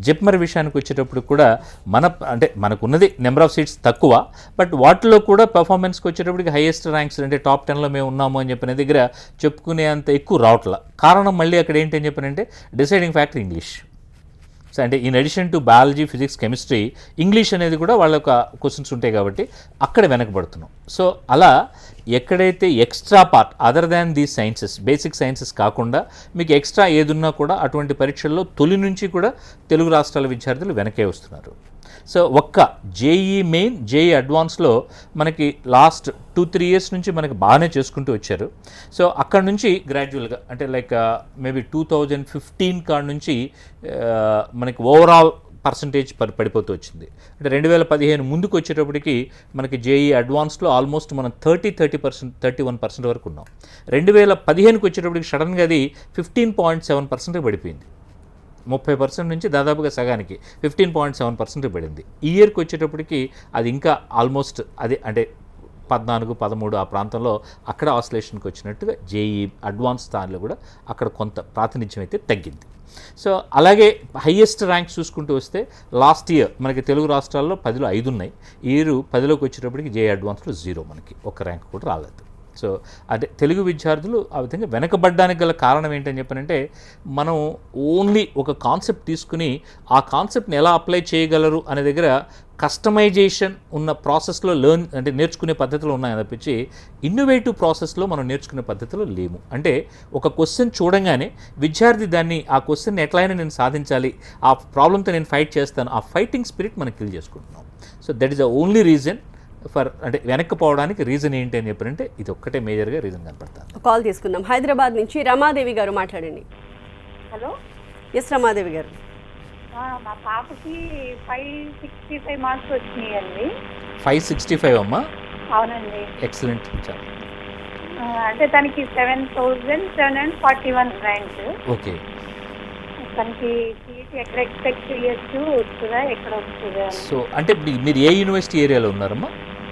జిప్మర్ విషయానికి వచ్చేటప్పుడు కూడా మనకున్నది నెంబర్ ఆఫ్ సీట్స్ తక్కువ, బట్ వాటిలో కూడా పర్ఫార్మెన్స్కి వచ్చేటప్పటికి హైయెస్ట్ ర్యాంక్స్ అంటే టాప్ 10లో మేము ఉన్నాము అని చెప్పిన దగ్గర చెప్పుకునే అంత ఎక్కువ రావట్లా. కారణం మళ్ళీ అక్కడ ఏంటి అని చెప్పానంటే డిసైడింగ్ ఫ్యాక్టర్ ఇంగ్లీష్. సో అంటే in addition to biology, physics, chemistry, English అనేది కూడా వాళ్ళ యొక్క క్వశ్చన్స్ ఉంటాయి కాబట్టి అక్కడ వెనకబడుతున్నాం. సో అలా ఎక్కడైతే extra part other than these sciences, basic sciences కాకుండా మీకు ఎక్స్ట్రా ఏదున్నా కూడా అటువంటి పరీక్షల్లో తొలి నుంచి కూడా తెలుగు రాష్ట్రాల విద్యార్థులు వెనకే వస్తున్నారు. సో ఒక్క జేఈ మెయిన్, జేఈ అడ్వాన్స్లో మనకి లాస్ట్ 2-3 ఇయర్స్ నుంచి మనకి బాగానే చేసుకుంటూ వచ్చారు. సో అక్కడ నుంచి గ్రాడ్యువల్గా అంటే లైక్ మేబీ 2015 కాడ నుంచి మనకి ఓవరాల్ పర్సంటేజ్ పడిపోతూ వచ్చింది. అంటే 2015 ముందుకు వచ్చేటప్పటికి మనకి జేఈ అడ్వాన్స్లో ఆల్మోస్ట్ మనం 30%, 31% వరకు ఉన్నాం. 2015కి వచ్చేటప్పటికి సడన్గా అది 15.7% పడిపోయింది. 30% నుంచి దాదాపుగా సగానికి 15.7% పడింది. ఈ ఇయర్కి వచ్చేటప్పటికి అది ఇంకా ఆల్మోస్ట్ అది అంటే 14, 13 ఆ ప్రాంతంలో అక్కడ ఆసిలేషన్కి వచ్చినట్టుగా జేఈ అడ్వాన్స్ స్థాయిలో కూడా అక్కడ కొంత ప్రాతినిధ్యం అయితే తగ్గింది. సో అలాగే హైయెస్ట్ ర్యాంక్స్ చూసుకుంటూ వస్తే లాస్ట్ ఇయర్ మనకి తెలుగు రాష్ట్రాల్లో 10లో 5 ఉన్నాయి. ఈ ఇయర్ 10లోకి వచ్చేటప్పటికి జేఈ అడ్వాన్స్లో 0, మనకి ఒక్క ర్యాంక్ కూడా రాలేదు. సో అంటే తెలుగు విద్యార్థులు ఆ విధంగా వెనకబడ్డానికి గల కారణం ఏంటని చెప్పనంటే మనం ఓన్లీ ఒక కాన్సెప్ట్ తీసుకుని ఆ కాన్సెప్ట్ని ఎలా అప్లై చేయగలరు అనే దగ్గర కస్టమైజేషన్ ఉన్న ప్రాసెస్లో అంటే నేర్చుకునే పద్ధతులు ఉన్నాయని తప్పించి ఇన్నోవేటివ్ ప్రాసెస్లో మనం నేర్చుకునే పద్ధతిలో లేము. అంటే ఒక క్వశ్చన్ చూడంగానే విద్యార్థి దాన్ని ఆ క్వశ్చన్ని ఎట్లయినా నేను సాధించాలి, ఆ ప్రాబ్లంతో నేను ఫైట్ చేస్తాను, ఆ ఫైటింగ్ స్పిరిట్ మనం కిల్ చేసుకుంటున్నాం. So that is the only reason for అంటే వెనక్కిపోవడానికి రీజన్ ఏంటి అని చెప్పారంటే ఇది ఒక్కటే మేజర్గా రీజన్ కనపడుతుంది. కాల్ తీసుకుందాం. హైదరాబాద్ నుంచి రమాదేవి గారు మాట్లాడండి. హలో. ఎస్ రమాదేవి గారు. మా పాపకి 565 మార్క్స్ వచ్చినాయండి. 565 అమ్మా? అవునండి. ఎక్సలెంట్. అంటే తనకి 7,741 ర్యాంక్. ఓకే. తనకి సీట్ ఎక్కడ ఎక్స్పెక్ట్ చేయొచ్చు, వస్తుందా, ఎక్కడ వస్తుందా? సో అంటే మీరు ఏ యూనివర్సిటీ ఏరియాలో ఉన్నారమ్మా?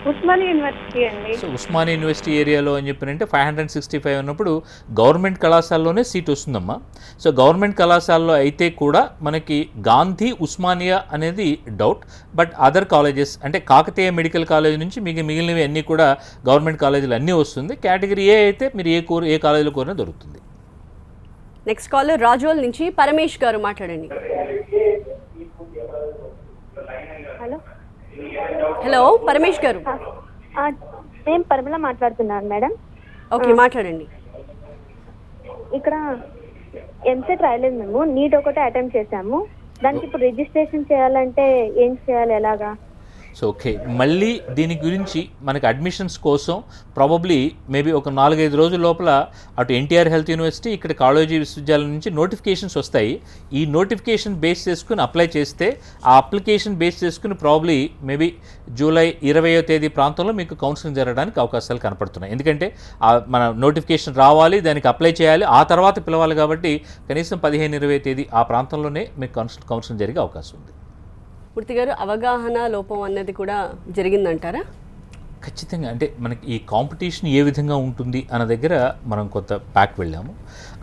ఉస్మానియా యూనివర్సిటీ అండి. సో ఉస్మానియా యూనివర్సిటీ ఏరియాలో అని చెప్పినంటే 565 ఉన్నప్పుడు గవర్నమెంట్ కళాశాలలోనే సీట్ వస్తుందమ్మా. సో గవర్నమెంట్ కళాశాలలో అయితే కూడా మనకి గాంధీ, ఉస్మానియా అనేది డౌట్. బట్ అదర్ కాలేజెస్ అంటే కాకతీయ మెడికల్ కాలేజ్ నుంచి మీకు మిగిలినవి అన్నీ కూడా గవర్నమెంట్ కాలేజీలు అన్నీ వస్తుంది. కేటగిరీ ఏ అయితే మీరు ఏ కాలేజీలో కోరినా దొరుకుతుంది. నెక్స్ట్ కాల్ రాజోల్ నుంచి పరమేష్ గారు మాట్లాడండి. హలో. హలో పరమేష్ గారు. నేను పరిమళ మాట్లాడుతున్నాను మేడం. ఓకే మాట్లాడండి. ఇక్కడ ఎంసెట్ రాయలేదు మేము, నీట్ ఒకటే అటెంప్ట్ చేసాము. దానికి ఇప్పుడు రిజిస్ట్రేషన్ చేయాలంటే ఏం చేయాలి, ఎలాగా? సో ఓకే, మళ్ళీ దీని గురించి మనకి అడ్మిషన్స్ కోసం ప్రాబబ్లీ మేబీ ఒక 4-5 రోజుల లోపల అటు ఎన్టీఆర్ హెల్త్ యూనివర్సిటీ, ఇక్కడ కాళోజీ విశ్వవిద్యాలయం నుంచి నోటిఫికేషన్స్ వస్తాయి. ఈ నోటిఫికేషన్ బేస్ చేసుకుని అప్లై చేస్తే ఆ అప్లికేషన్ బేస్ చేసుకుని ప్రాబబ్లీ మేబీ జూలై 20వ తేదీ ప్రాంతంలో మీకు కౌన్సిలింగ్ జరగడానికి అవకాశాలు కనపడుతున్నాయి. ఎందుకంటే మన నోటిఫికేషన్ రావాలి, దానికి అప్లై చేయాలి, ఆ తర్వాత పిలవాలి. కాబట్టి కనీసం 15-20 తేదీ ఆ ప్రాంతంలోనే మీకు కౌన్సిలింగ్ జరిగే అవకాశం ఉంది. మూర్తి గారు, అవగాహన లోపం అన్నది కూడా జరిగిందంటారా? ఖచ్చితంగా. అంటే మనకి ఈ కాంపిటీషన్ ఏ విధంగా ఉంటుంది అన్న దగ్గర మనం కొంత బ్యాక్ వెళ్ళాము.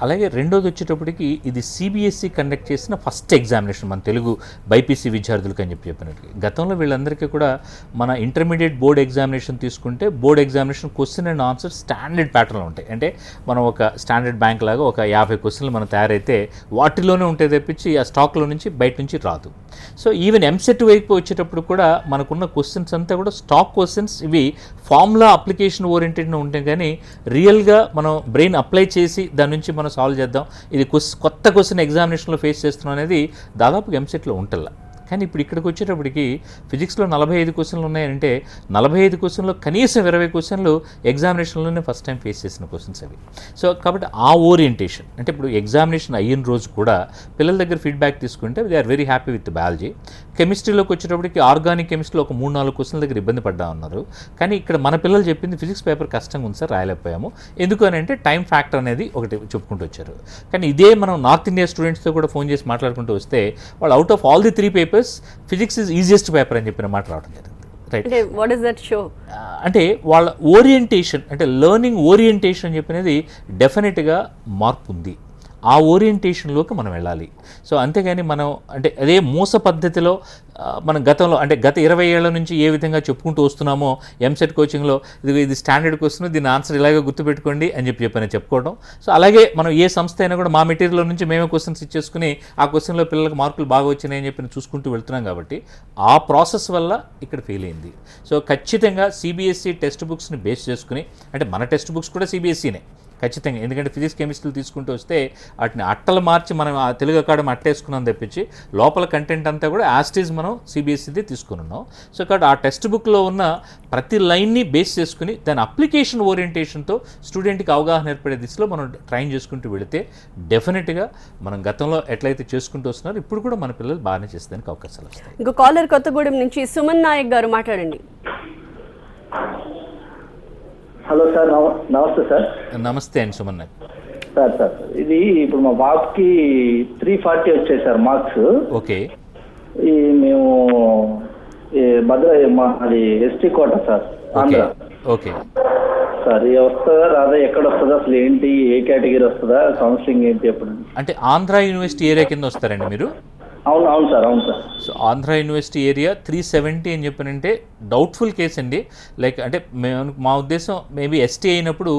అలాగే రెండోది వచ్చేటప్పటికి ఇది సిబిఎస్ఈ కండక్ట్ చేసిన ఫస్ట్ ఎగ్జామినేషన్ మన తెలుగు బైపీసీ విద్యార్థులకు అని చెప్పినట్టు. గతంలో వీళ్ళందరికీ కూడా మన ఇంటర్మీడియట్ బోర్డ్ ఎగ్జామినేషన్ తీసుకుంటే board examination question and answer standard ప్యాటర్న్లో ఉంటాయి. అంటే మనం ఒక స్టాండర్డ్ బ్యాంక్ లాగా ఒక 50 క్వశ్చన్లు మనం తయారైతే వాటిలోనే ఉంటే తప్పించి ఆ స్టాక్లో నుంచి బయట నుంచి రాదు. సో ఈవెన్ ఎంసెట్ వైపు వచ్చేటప్పుడు కూడా మనకున్న క్వశ్చన్స్ అంతా కూడా స్టాక్ క్వశ్చన్స్. ఇవి ఫార్ములా అప్లికేషన్ ఓరియంటెడ్గా ఉంటాయి, కానీ రియల్గా మనం బ్రెయిన్ అప్లై చేసి దాని నుంచి మనం సాల్వ్ చేద్దాం, ఇది కొత్త క్వశ్చన్ ఎగ్జామినేషన్లో ఫేస్ చేస్తున్నాం అనేది దాదాపు ఎంసెట్లో ఉంటల్లా. కానీ ఇప్పుడు ఇక్కడికి వచ్చేటప్పటికి ఫిజిక్స్లో 45 క్వశ్చన్లు ఉన్నాయంటే 45 క్వశ్చన్లో కనీసం 20 క్వశ్చన్లు ఎగ్జామినేషన్లోనే ఫస్ట్ టైం ఫేస్ చేసిన క్వశ్చన్స్ అవి. సో కాబట్టి ఆ ఓరియంటేషన్ అంటే ఇప్పుడు ఎగ్జామినేషన్ అయిన రోజు కూడా పిల్లల దగ్గర ఫీడ్బ్యాక్ తీసుకుంటే they are very happy with biology. కెమిస్ట్రీలోకి వచ్చేటప్పటికి ఆర్గానిక్ కెమిస్ట్రీలో ఒక 3-4 క్వశ్చన్ల దగ్గర ఇబ్బంది పడ్డా ఉన్నారు. కానీ ఇక్కడ మన పిల్లలు చెప్పింది ఫిజిక్స్ పేపర్ కష్టంగా ఉంది సార్, రాయలేకపోయాము. ఎందుకు అని అంటే టైం ఫ్యాక్టర్ అనేది ఒకటి చెప్పుకుంటూ వచ్చారు. కానీ ఇదే మనం నార్త్ ఇండియా స్టూడెంట్స్తో కూడా ఫోన్ చేసి మాట్లాడుకుంటూ వస్తే వాళ్ళు out of all the 3 papers physics is easiest paper అని చెప్పిన మాట రావడం జరిగింది. Right. What is that show? అంటే వాళ్ళ ఓరియంటేషన్ అంటే లెర్నింగ్ ఓరియంటేషన్ చెప్పినది డెఫినెట్గా మార్పు ఉంది. ఆ ఓరియంటేషన్లోకి మనం వెళ్ళాలి. సో అంతేగాని మనం అంటే అదే మోస పద్ధతిలో మనం గతంలో అంటే గత 20 ఏళ్ల నుంచి ఏ విధంగా చెప్పుకుంటూ వస్తున్నామో ఎంసెట్ కోచింగ్లో ఇది స్టాండర్డ్ క్వశ్చన్, దీని ఆన్సర్ ఇలాగే గుర్తుపెట్టుకోండి అని చెప్పని చెప్పుకోవడం. సో అలాగే మనం ఏ సంస్థ అయినా కూడా మా మెటీరియల్ నుంచి మేమే క్వశ్చన్స్ ఇచ్చేసుకుని ఆ క్వశ్చన్లో పిల్లలకు మార్కులు బాగా వచ్చినాయని చెప్పి చూసుకుంటూ వెళ్తున్నాం. కాబట్టి ఆ ప్రాసెస్ వల్ల ఇక్కడ ఫెయిల్ అయింది. సో ఖచ్చితంగా సిబిఎస్ఈ టెక్స్ట్ బుక్స్ని బేస్ చేసుకుని, అంటే మన టెక్స్ట్ బుక్స్ కూడా సిబిఎస్ఈనే ఖచ్చితంగా, ఎందుకంటే ఫిజిక్స్ కెమిస్ట్రీలు తీసుకుంటూ వస్తే వాటిని అట్టలు మార్చి మనం ఆ తెలుగు అకాడమీ అట్టేసుకున్నాం తప్పించి లోపల కంటెంట్ అంతా కూడా యాస్టీజ్ మనం సిబిఎస్ఈదే తీసుకుని ఉన్నాం. సో కాబట్టి ఆ టెక్స్ట్ బుక్లో ఉన్న ప్రతి లైన్ని బేస్ చేసుకుని దాని అప్లికేషన్ ఓరియంటేషన్తో స్టూడెంట్కి అవగాహన ఏర్పడే దిశలో మనం ట్రైన్ చేసుకుంటూ వెళితే డెఫినెట్గా మనం గతంలో ఎట్లయితే చేసుకుంటూ వస్తున్నారో ఇప్పుడు కూడా మన పిల్లలు బాగానే చేసేదానికి అవకాశాలు వస్తాయి. ఇంకో కాలర్ కొత్తగూడెం నుంచి సుమన్ నాయక్ గారు మాట్లాడండి. హలో సార్, నమస్తే సార్. నమస్తే అండి సుమన్ నాయక్. సార్ ఇది ఇప్పుడు మా బాబుకి 340 వచ్చాయి సార్ మార్క్స్. ఓకే. ఈ మేము అది ఎస్టీ కోట సార్, ఆంధ్ర. ఓకే సార్ ఇది వస్తుందా రాదా, ఎక్కడ వస్తుందా, అసలు ఏంటి, ఏ కేటగిరీ వస్తుందా, కౌన్సిలింగ్ ఏంటి ఎప్పుడు? అంటే ఆంధ్ర యూనివర్సిటీ ఏరియా కింద వస్తారండి మీరు? అవును sir. So Andhra university area 370 అని చెప్పనంటే డౌట్ఫుల్ కేసు అండి. లైక్ అంటే మా ఉద్దేశం మేబీ ఎస్టీ అయినప్పుడు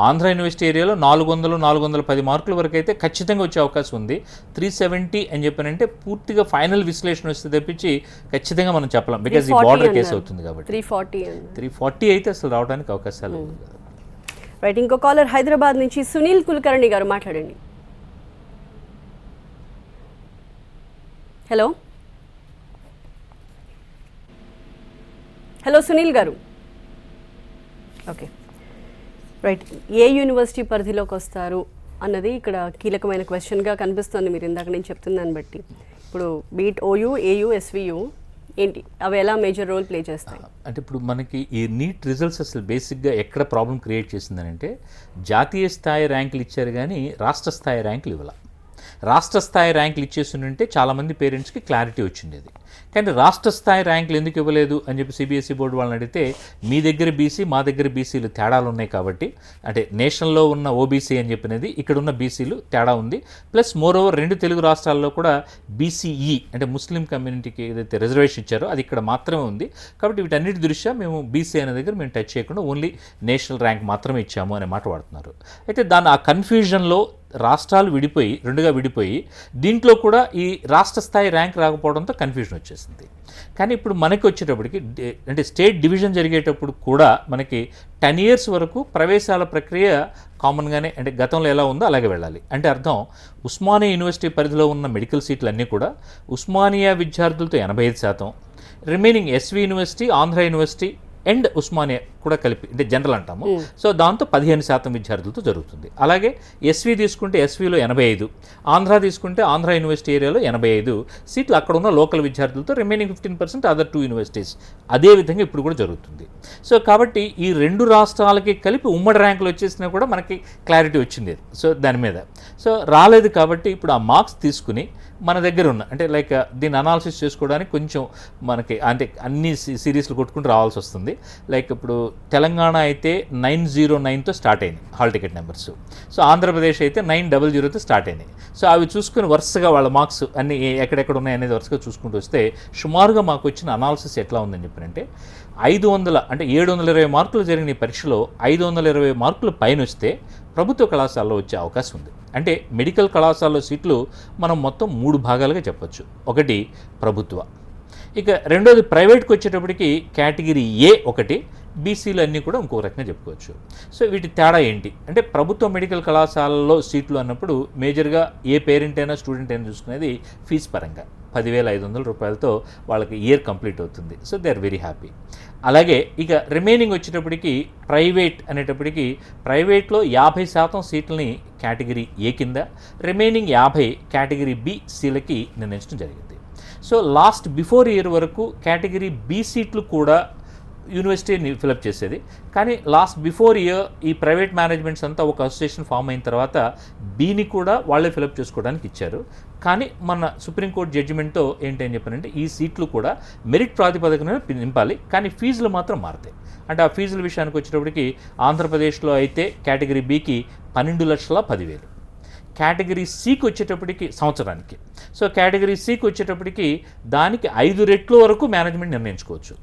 ఆంధ్ర యూనివర్సిటీ ఏరియాలో 400-410 మార్కుల వరకు అయితే ఖచ్చితంగా వచ్చే అవకాశం ఉంది. 370 అని చెప్పనంటే పూర్తిగా ఫైనల్ విశ్లేషణ వస్తే తప్పించి ఖచ్చితంగా మనం చెప్పలేం, బికాజ్ ఈ బార్డర్ కేసు అవుతుంది కాబట్టి. 340 అయితే అసలు రావడానికి అవకాశాలు. రైట్, ఇంకో కాలర్ హైదరాబాద్ నుంచి సునీల్ కుల్కర్ణి గారు మాట్లాడండి. హలో సునీల్ గారు. ఓకే రైట్, ఏ యూనివర్సిటీ పరిధిలోకి వస్తారు అన్నది ఇక్కడ కీలకమైన క్వశ్చన్గా కనిపిస్తుంది మీరు ఇందాక నేను చెప్తున్నాను బట్టి. ఇప్పుడు బీట్ ఓయూ, ఏయూ, ఎస్వియూ ఏంటి, అవి ఎలా మేజర్ రోల్ ప్లే చేస్తాయి? అంటే ఇప్పుడు మనకి ఈ నీట్ రిజల్ట్స్ అసలు బేసిక్గా ఎక్కడ ప్రాబ్లం క్రియేట్ చేసిందనంటే జాతీయ స్థాయి ర్యాంకులు ఇచ్చారు కానీ రాష్ట్ర స్థాయి ర్యాంకులు ఇవ్వాల. రాష్ట్ర స్థాయి ర్యాంకులు ఇచ్చేస్తుంటే చాలామంది పేరెంట్స్కి క్లారిటీ వచ్చిండేది. కానీ రాష్ట్ర స్థాయి ర్యాంకులు ఎందుకు ఇవ్వలేదు అని చెప్పి సిబిఎస్ఈ బోర్డు వాళ్ళని అడిగితే మీ దగ్గర బీసీ మా దగ్గర బీసీలు తేడాలు ఉన్నాయి కాబట్టి, అంటే నేషనల్లో ఉన్న ఓబీసీ అని చెప్పినది ఇక్కడ ఉన్న బీసీలు తేడా ఉంది, ప్లస్ మోర్ ఓవర్ 2 తెలుగు రాష్ట్రాల్లో కూడా బీసీఈ అంటే ముస్లిం కమ్యూనిటీకి ఏదైతే రిజర్వేషన్ ఇచ్చారో అది ఇక్కడ మాత్రమే ఉంది. కాబట్టి వీటన్నిటి దృష్ట్యా మేము బీసీ అనే దగ్గర మేము టచ్ చేయకుండా ఓన్లీ నేషనల్ ర్యాంక్ మాత్రమే ఇచ్చాము అనే మాట వాడుతున్నారు. అయితే దాని ఆ కన్ఫ్యూజన్లో రాష్ట్రాలు రెండుగా విడిపోయి దీంట్లో కూడా ఈ రాష్ట్ర స్థాయి ర్యాంక్ రాకపోవడంతో కన్ఫ్యూజన్ వచ్చేసింది. కానీ ఇప్పుడు మనకి వచ్చేటప్పటికి అంటే స్టేట్ డివిజన్ జరిగేటప్పుడు కూడా మనకి 10 years వరకు ప్రవేశాల ప్రక్రియ కామన్గానే, అంటే గతంలో ఎలా ఉందో అలాగే వెళ్ళాలి. అంటే అర్థం ఉస్మానియా యూనివర్సిటీ పరిధిలో ఉన్న మెడికల్ సీట్లు అన్నీ కూడా ఉస్మానియా విద్యార్థులతో 85%, remaining SV university, Andhra university and Osmania కూడా కలిపి అంటే జనరల్ అంటాము. సో దాంతో 15% విద్యార్థులతో జరుగుతుంది. అలాగే ఎస్వి తీసుకుంటే ఎస్విలో 85, ఆంధ్ర తీసుకుంటే ఆంధ్ర యూనివర్సిటీ ఏరియాలో 85 సీట్లు అక్కడ ఉన్న లోకల్ విద్యార్థులతో, రిమైనింగ్ 15% అదర్ 2 యూనివర్సిటీస్. అదేవిధంగా ఇప్పుడు కూడా జరుగుతుంది. సో కాబట్టి ఈ 2 రాష్ట్రాలకి కలిపి ఉమ్మడి ర్యాంకులు వచ్చేసినా కూడా మనకి క్లారిటీ వచ్చింది. సో దాని మీద సో రాలేదు కాబట్టి ఇప్పుడు ఆ మార్క్స్ తీసుకుని మన దగ్గర ఉన్న అంటే లైక్ దీన్ని అనాలిసిస్ చేసుకోవడానికి కొంచెం మనకి అంటే అన్ని సిరీస్లు కొట్టుకుంటూ రావాల్సి వస్తుంది. లైక్ ఇప్పుడు తెలంగాణ అయితే 909తో స్టార్ట్ అయింది hall ticket numbers. So Andhra Pradesh అయితే 900తో స్టార్ట్ అయినాయి. సో అవి చూసుకుని వరుసగా వాళ్ళ మార్క్స్ అన్ని ఎక్కడెక్కడ ఉన్నాయి అనేది వరుసగా చూసుకుంటూ వస్తే సుమారుగా మాకు వచ్చిన అనాలిసిస్ ఎట్లా ఉందని చెప్పినంటే 500 అంటే 720 మార్కులు జరిగిన ఈ పరీక్షలో 520 మార్కులు పైన వస్తే ప్రభుత్వ కళాశాలలో వచ్చే అవకాశం ఉంది. అంటే మెడికల్ కళాశాలలో సీట్లు మనం మొత్తం 3 భాగాలుగా చెప్పొచ్చు. ఒకటి ప్రభుత్వ, ఇక రెండోది ప్రైవేట్కి వచ్చేటప్పటికి కేటగిరీ ఏ ఒకటి, బీసీలు అన్నీ కూడా ఇంకో రకంగా చెప్పుకోవచ్చు. సో వీటి తేడా ఏంటి అంటే ప్రభుత్వ మెడికల్ కళాశాలలో సీట్లు అన్నప్పుడు మేజర్గా ఏ పేరెంట్ అయినా స్టూడెంట్ అయినా చూసుకునేది ఫీజు పరంగా 10,500 రూపాయలతో వాళ్ళకి ఇయర్ కంప్లీట్ అవుతుంది. So they are very happy. అలాగే ఇక రిమైనింగ్ వచ్చేటప్పటికి ప్రైవేట్ అనేటప్పటికి ప్రైవేట్లో 50% సీట్లని కేటగిరీ ఏ కింద, రిమైనింగ్ 50 కేటగిరీ బి సీలకి నిర్ణయించడం జరిగింది. సో లాస్ట్ బిఫోర్ ఇయర్ వరకు కేటగిరీ బి సీట్లు కూడా యూనివర్సిటీని ఫిలప్ చేసేది. కానీ లాస్ట్ బిఫోర్ ఇయర్ ఈ ప్రైవేట్ మేనేజ్మెంట్స్ అంతా ఒక అసోసియేషన్ ఫామ్ అయిన తర్వాత బీని కూడా వాళ్ళే ఫిలప్ చేసుకోవడానికి ఇచ్చారు. కానీ మన సుప్రీంకోర్టు జడ్జిమెంట్తో ఏంటని చెప్పారంటే ఈ సీట్లు కూడా మెరిట్ ప్రాతిపదికన నింపాలి, కానీ ఫీజులు మాత్రం మారుతాయి. అంటే ఆ ఫీజుల విషయానికి వచ్చేటప్పటికి ఆంధ్రప్రదేశ్లో అయితే కేటగిరీ బికి 12,10,000, కేటగిరీ సికి వచ్చేటప్పటికి సంవత్సరానికి. సో కేటగిరీ సికి వచ్చేటప్పటికి దానికి 5 రెట్ల వరకు మేనేజ్మెంట్ నిర్ణయించుకోవచ్చు.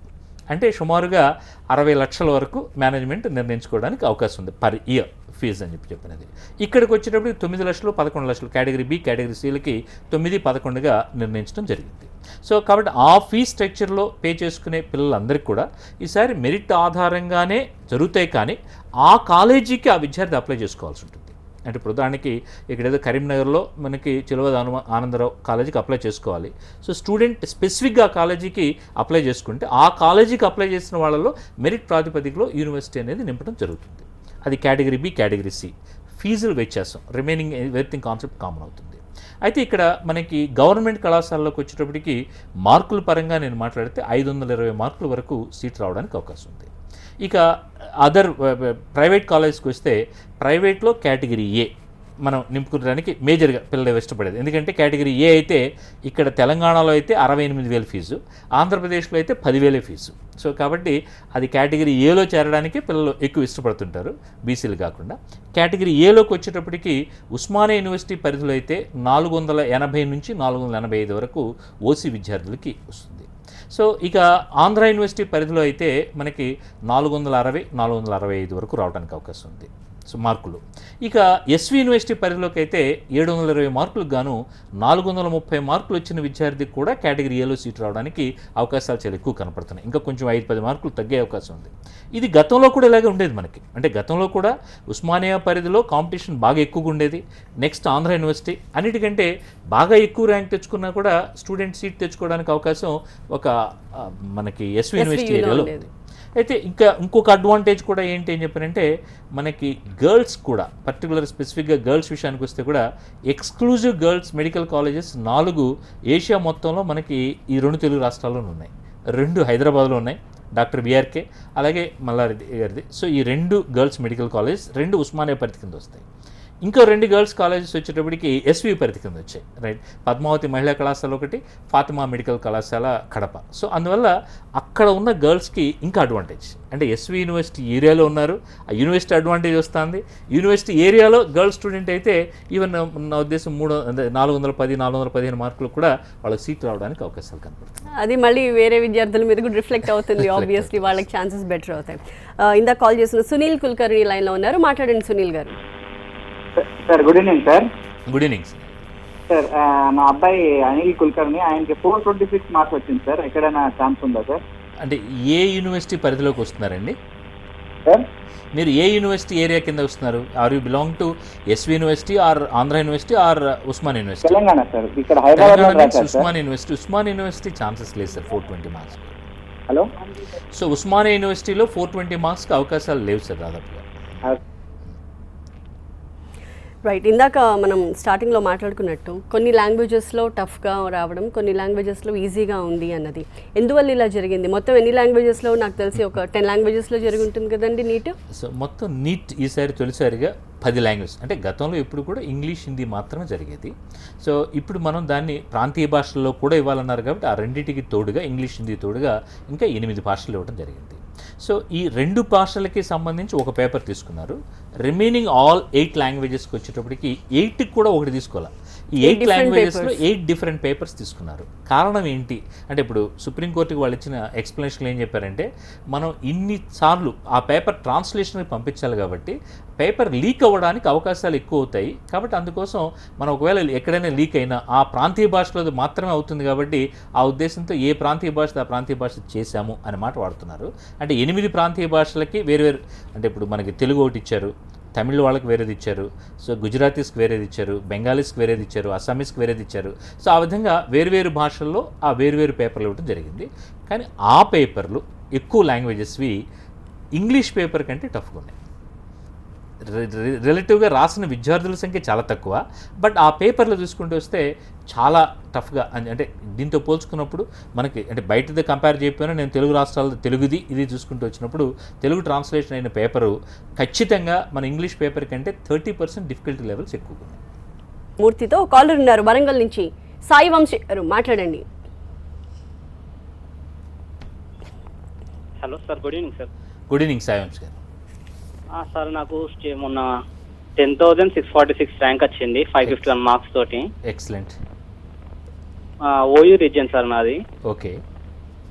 అంటే సుమారుగా 60 లక్షల వరకు మేనేజ్మెంట్ నిర్ణయించుకోవడానికి అవకాశం ఉంది పర్ ఇయర్ ఫీజు అని చెప్పినది. ఇక్కడికి వచ్చేటప్పటికి 9 లక్షలు 11 లక్షలు కేటగిరీ బి కేటగిరీ సిలకి 9, 11గా నిర్ణయించడం జరిగింది. సో కాబట్టి ఆ ఫీ స్ట్రక్చర్లో పే చేసుకునే పిల్లలందరికీ కూడా ఈసారి మెరిట్ ఆధారంగానే జరుగుతాయి, కానీ ఆ కాలేజీకి ఆ విద్యార్థి అప్లై చేసుకోవాల్సి ఉంటుంది. అంటే ఇప్పుడు ఉదాహరణకి ఇక్కడ ఏదో కరీంనగర్లో మనకి చిలవద ఆనందరావు కాలేజీకి అప్లై చేసుకోవాలి. సో స్టూడెంట్ స్పెసిఫిక్గా ఆ కాలేజీకి అప్లై చేసుకుంటే ఆ కాలేజీకి అప్లై చేసిన వాళ్ళలో మెరిట్ ప్రాతిపదికలో యూనివర్సిటీ అనేది నింపడం జరుగుతుంది. అది కేటగిరీ బి కేటగిరీ సి. ఫీజులు వ్యత్యాసం, రిమైనింగ్ ఎవ్రీథింగ్ కాన్సెప్ట్ కామన్ అవుతుంది. అయితే ఇక్కడ మనకి గవర్నమెంట్ కళాశాలలోకి వచ్చేటప్పటికి మార్కుల పరంగా నేను మాట్లాడితే 520 మార్కుల వరకు సీట్ రావడానికి అవకాశం ఉంది. ఇక అదర్ ప్రైవేట్ కాలేజ్కి వస్తే ప్రైవేట్లో కేటగిరీ ఏ మనం నింపుకోవడానికి మేజర్గా పిల్లలు ఇష్టపడేది. ఎందుకంటే కేటగిరీ ఏ అయితే ఇక్కడ తెలంగాణలో అయితే 68,000 ఫీజు, ఆంధ్రప్రదేశ్లో అయితే 10,000 ఫీజు. సో కాబట్టి అది కేటగిరీ ఏలో చేరడానికి పిల్లలు ఎక్కువ ఇష్టపడుతుంటారు, బీసీలు కాకుండా. కేటగిరీ ఏలోకి వచ్చేటప్పటికి ఉస్మానియా యూనివర్సిటీ పరిధిలో అయితే 480 నుంచి 485 వరకు ఓసీ విద్యార్థులకి వస్తుంది. సో ఇక ఆంధ్ర యూనివర్సిటీ పరిధిలో అయితే మనకి 460, 465 వరకు రావడానికి అవకాశం ఉంది సో మార్కులు. ఇక ఎస్వి యూనివర్సిటీ పరిధిలోకి అయితే 720 మార్కులకు గాను 430 మార్కులు వచ్చిన విద్యార్థికి కూడా కేటగిరీ ఏలో సీట్ రావడానికి అవకాశాలు చాలా ఎక్కువ కనపడుతున్నాయి. ఇంకా కొంచెం 5-10 మార్కులు తగ్గే అవకాశం ఉంది. ఇది గతంలో కూడా ఇలాగే ఉండేది మనకి. అంటే గతంలో కూడా ఉస్మానియా పరిధిలో కాంపిటీషన్ బాగా ఎక్కువగా ఉండేది. నెక్స్ట్ ఆంధ్ర యూనివర్సిటీ అన్నిటికంటే బాగా ఎక్కువ ర్యాంక్ తెచ్చుకున్నా కూడా స్టూడెంట్ సీట్ తెచ్చుకోవడానికి అవకాశం ఒక మనకి ఎస్వి యూనివర్సిటీ ఏరియాలో ఉంది. అయితే ఇంకొక అడ్వాంటేజ్ కూడా ఏంటి అని చెప్పారంటే మనకి గర్ల్స్ కూడా పర్టికులర్ స్పెసిఫిక్గా గర్ల్స్ విషయానికి వస్తే కూడా exclusive girls medical colleges 4 Asia మొత్తంలో మనకి ఈ 2 తెలుగు రాష్ట్రాల్లోనూ ఉన్నాయి. 2 హైదరాబాద్లో ఉన్నాయి, డాక్టర్ బిఆర్కే అలాగే మల్లారెడ్డి గారిది. సో ఈ 2 గర్ల్స్ మెడికల్ కాలేజెస్ 2 ఉస్మానియా పరిధి కింద వస్తాయి. ఇంకో 2 గర్ల్స్ కాలేజెస్ వచ్చేటప్పటికి ఎస్వి పరిధి కింద వచ్చాయి. రైట్, పద్మావతి మహిళా కళాశాల ఒకటి, ఫాతిమా మెడికల్ కళాశాల కడప. సో అందువల్ల అక్కడ ఉన్న గర్ల్స్కి ఇంకా అడ్వాంటేజ్. అంటే ఎస్వి యూనివర్సిటీ ఏరియాలో ఉన్నారు, ఆ యూనివర్సిటీ అడ్వాంటేజ్ వస్తుంది. యూనివర్సిటీ ఏరియాలో గర్ల్స్ స్టూడెంట్ అయితే ఈవెన్ నా ఉద్దేశం 410, 415 మార్కులు కూడా వాళ్ళకి సీట్ రావడానికి అవకాశాలు కనపడుతుంది. అది మళ్ళీ వేరే విద్యార్థుల మీద కూడా రిఫ్లెక్ట్ అవుతుంది. ఆబ్వియస్లీ వాళ్ళకి ఛాన్సెస్ బెటర్ అవుతాయి. ఇందాక కాల్ చేసిన సునీల్ కుల్కర్ణి లైన్లో ఉన్నారు, మాట్లాడండి సునీల్ గారు. Sir good evening sir. Good evening sir. మా అబ్బాయి అనిల్ కుల్కర్ణి, ఆయనకి 426 మార్క్స్ వచ్చింది సార్. ఎక్కడైనా ఛాన్స్ ఉందా సార్? అంటే ఏ యూనివర్సిటీ పరిధిలోకి వస్తున్నారండి సార్? మీరు ఏ యూనివర్సిటీ ఏరియా కింద వస్తున్నారు? Are you belong to SV university or Andhra university or Osman university? Telangana sir. ఇక్కడ Hyderabad Osman university. Osman university chances లేదు sir 420 marks. Hello. So Osmania యూనివర్సిటీలో 420 మార్క్స్కి అవకాశాలు లేవు సార్ దాదాపుగా. రైట్, ఇందాక మనం స్టార్టింగ్లో మాట్లాడుకున్నట్టు కొన్ని లాంగ్వేజెస్లో టఫ్గా రావడం, కొన్ని లాంగ్వేజెస్లో ఈజీగా ఉంది అన్నది ఎందువల్ల ఇలా జరిగింది? మొత్తం ఎన్ని లాంగ్వేజెస్లో? నాకు తెలిసి ఒక 10 లాంగ్వేజెస్లో జరిగి ఉంటుంది కదండి నీట్. సో మొత్తం నీట్ ఈసారి తొలిసారిగా 10 లాంగ్వేజ్. అంటే గతంలో ఎప్పుడు కూడా ఇంగ్లీష్ హిందీ మాత్రమే జరిగేది. సో ఇప్పుడు మనం దాన్ని ప్రాంతీయ భాషల్లో కూడా ఇవ్వాలన్నారు కాబట్టి ఆ రెండింటికి తోడుగా ఇంగ్లీష్ హిందీ తోడుగా ఇంకా 8 భాషలు ఇవ్వడం జరిగింది. సో ఈ 2 భాషలకి సంబంధించి ఒక పేపర్ తీసుకున్నారు. రిమైనింగ్ ఆల్ 8 లాంగ్వేజెస్కి వచ్చేటప్పటికి 8కి కూడా ఒకటి తీసుకోవాలి. ఈ 8 లాంగ్వేజెస్లో 8 డిఫరెంట్ పేపర్స్ తీసుకున్నారు. కారణం ఏంటి అంటే ఇప్పుడు సుప్రీంకోర్టుకి వాళ్ళు ఇచ్చిన ఎక్స్ప్లెనేషన్లు ఏం చెప్పారంటే మనం ఇన్నిసార్లు ఆ పేపర్ ట్రాన్స్లేషన్కి పంపించాలి కాబట్టి పేపర్ లీక్ అవ్వడానికి అవకాశాలు ఎక్కువ అవుతాయి. కాబట్టి అందుకోసం మనం ఒకవేళ ఎక్కడైనా లీక్ అయినా ఆ ప్రాంతీయ భాషలో మాత్రమే అవుతుంది కాబట్టి ఆ ఉద్దేశంతో ఏ ప్రాంతీయ భాష ఆ ప్రాంతీయ భాష చేశాము అనే మాట వాడుతున్నారు. అంటే 8 ప్రాంతీయ భాషలకి వేరు అంటే ఇప్పుడు మనకి తెలుగు ఒకటి ఇచ్చారు, తమిళ్ వాళ్ళకి వేరేది ఇచ్చారు, సో గుజరాతీస్కి వేరేది ఇచ్చారు, బెంగాలీస్కి వేరేది ఇచ్చారు, అస్సామీస్కి వేరేది ఇచ్చారు. సో ఆ విధంగా వేరువేరు భాషల్లో ఆ వేరువేరు పేపర్లు ఇవ్వడం జరిగింది. కానీ ఆ పేపర్లు ఎక్కువ లాంగ్వేజెస్వి ఇంగ్లీష్ పేపర్ కంటే టఫ్గా ఉన్నాయి. రిలేటివ్గా రాసిన విద్యార్థుల సంఖ్య చాలా తక్కువ, బట్ ఆ పేపర్లు చూసుకుంటూ వస్తే చాలా టఫ్గా అంటే దీంతో పోల్చుకున్నప్పుడు మనకి అంటే బయటది కంపేర్ చేయకపోయినా నేను తెలుగు రాష్ట్రాల తెలుగుది ఇది చూసుకుంటూ వచ్చినప్పుడు తెలుగు ట్రాన్స్లేషన్ అయిన పేపరు ఖచ్చితంగా మన ఇంగ్లీష్ పేపర్ కంటే 30% డిఫికల్టీ లెవెల్స్ ఎక్కువగా ఉన్నాయి. మూర్తితో కాలర్ ఉన్నారు వరంగల్ నుంచి, సాయి వంశీ గారు మాట్లాడండి. Hello sir, good evening sir. Good evening Sai Vamshi గారు. సార్ నాకు మొన్న 10,646 ర్యాంక్ వచ్చింది 551 మార్క్స్ తోటి. ఎక్సలెంట్. ఓయూ రీజియన్ సార్ నాది. ఓకే.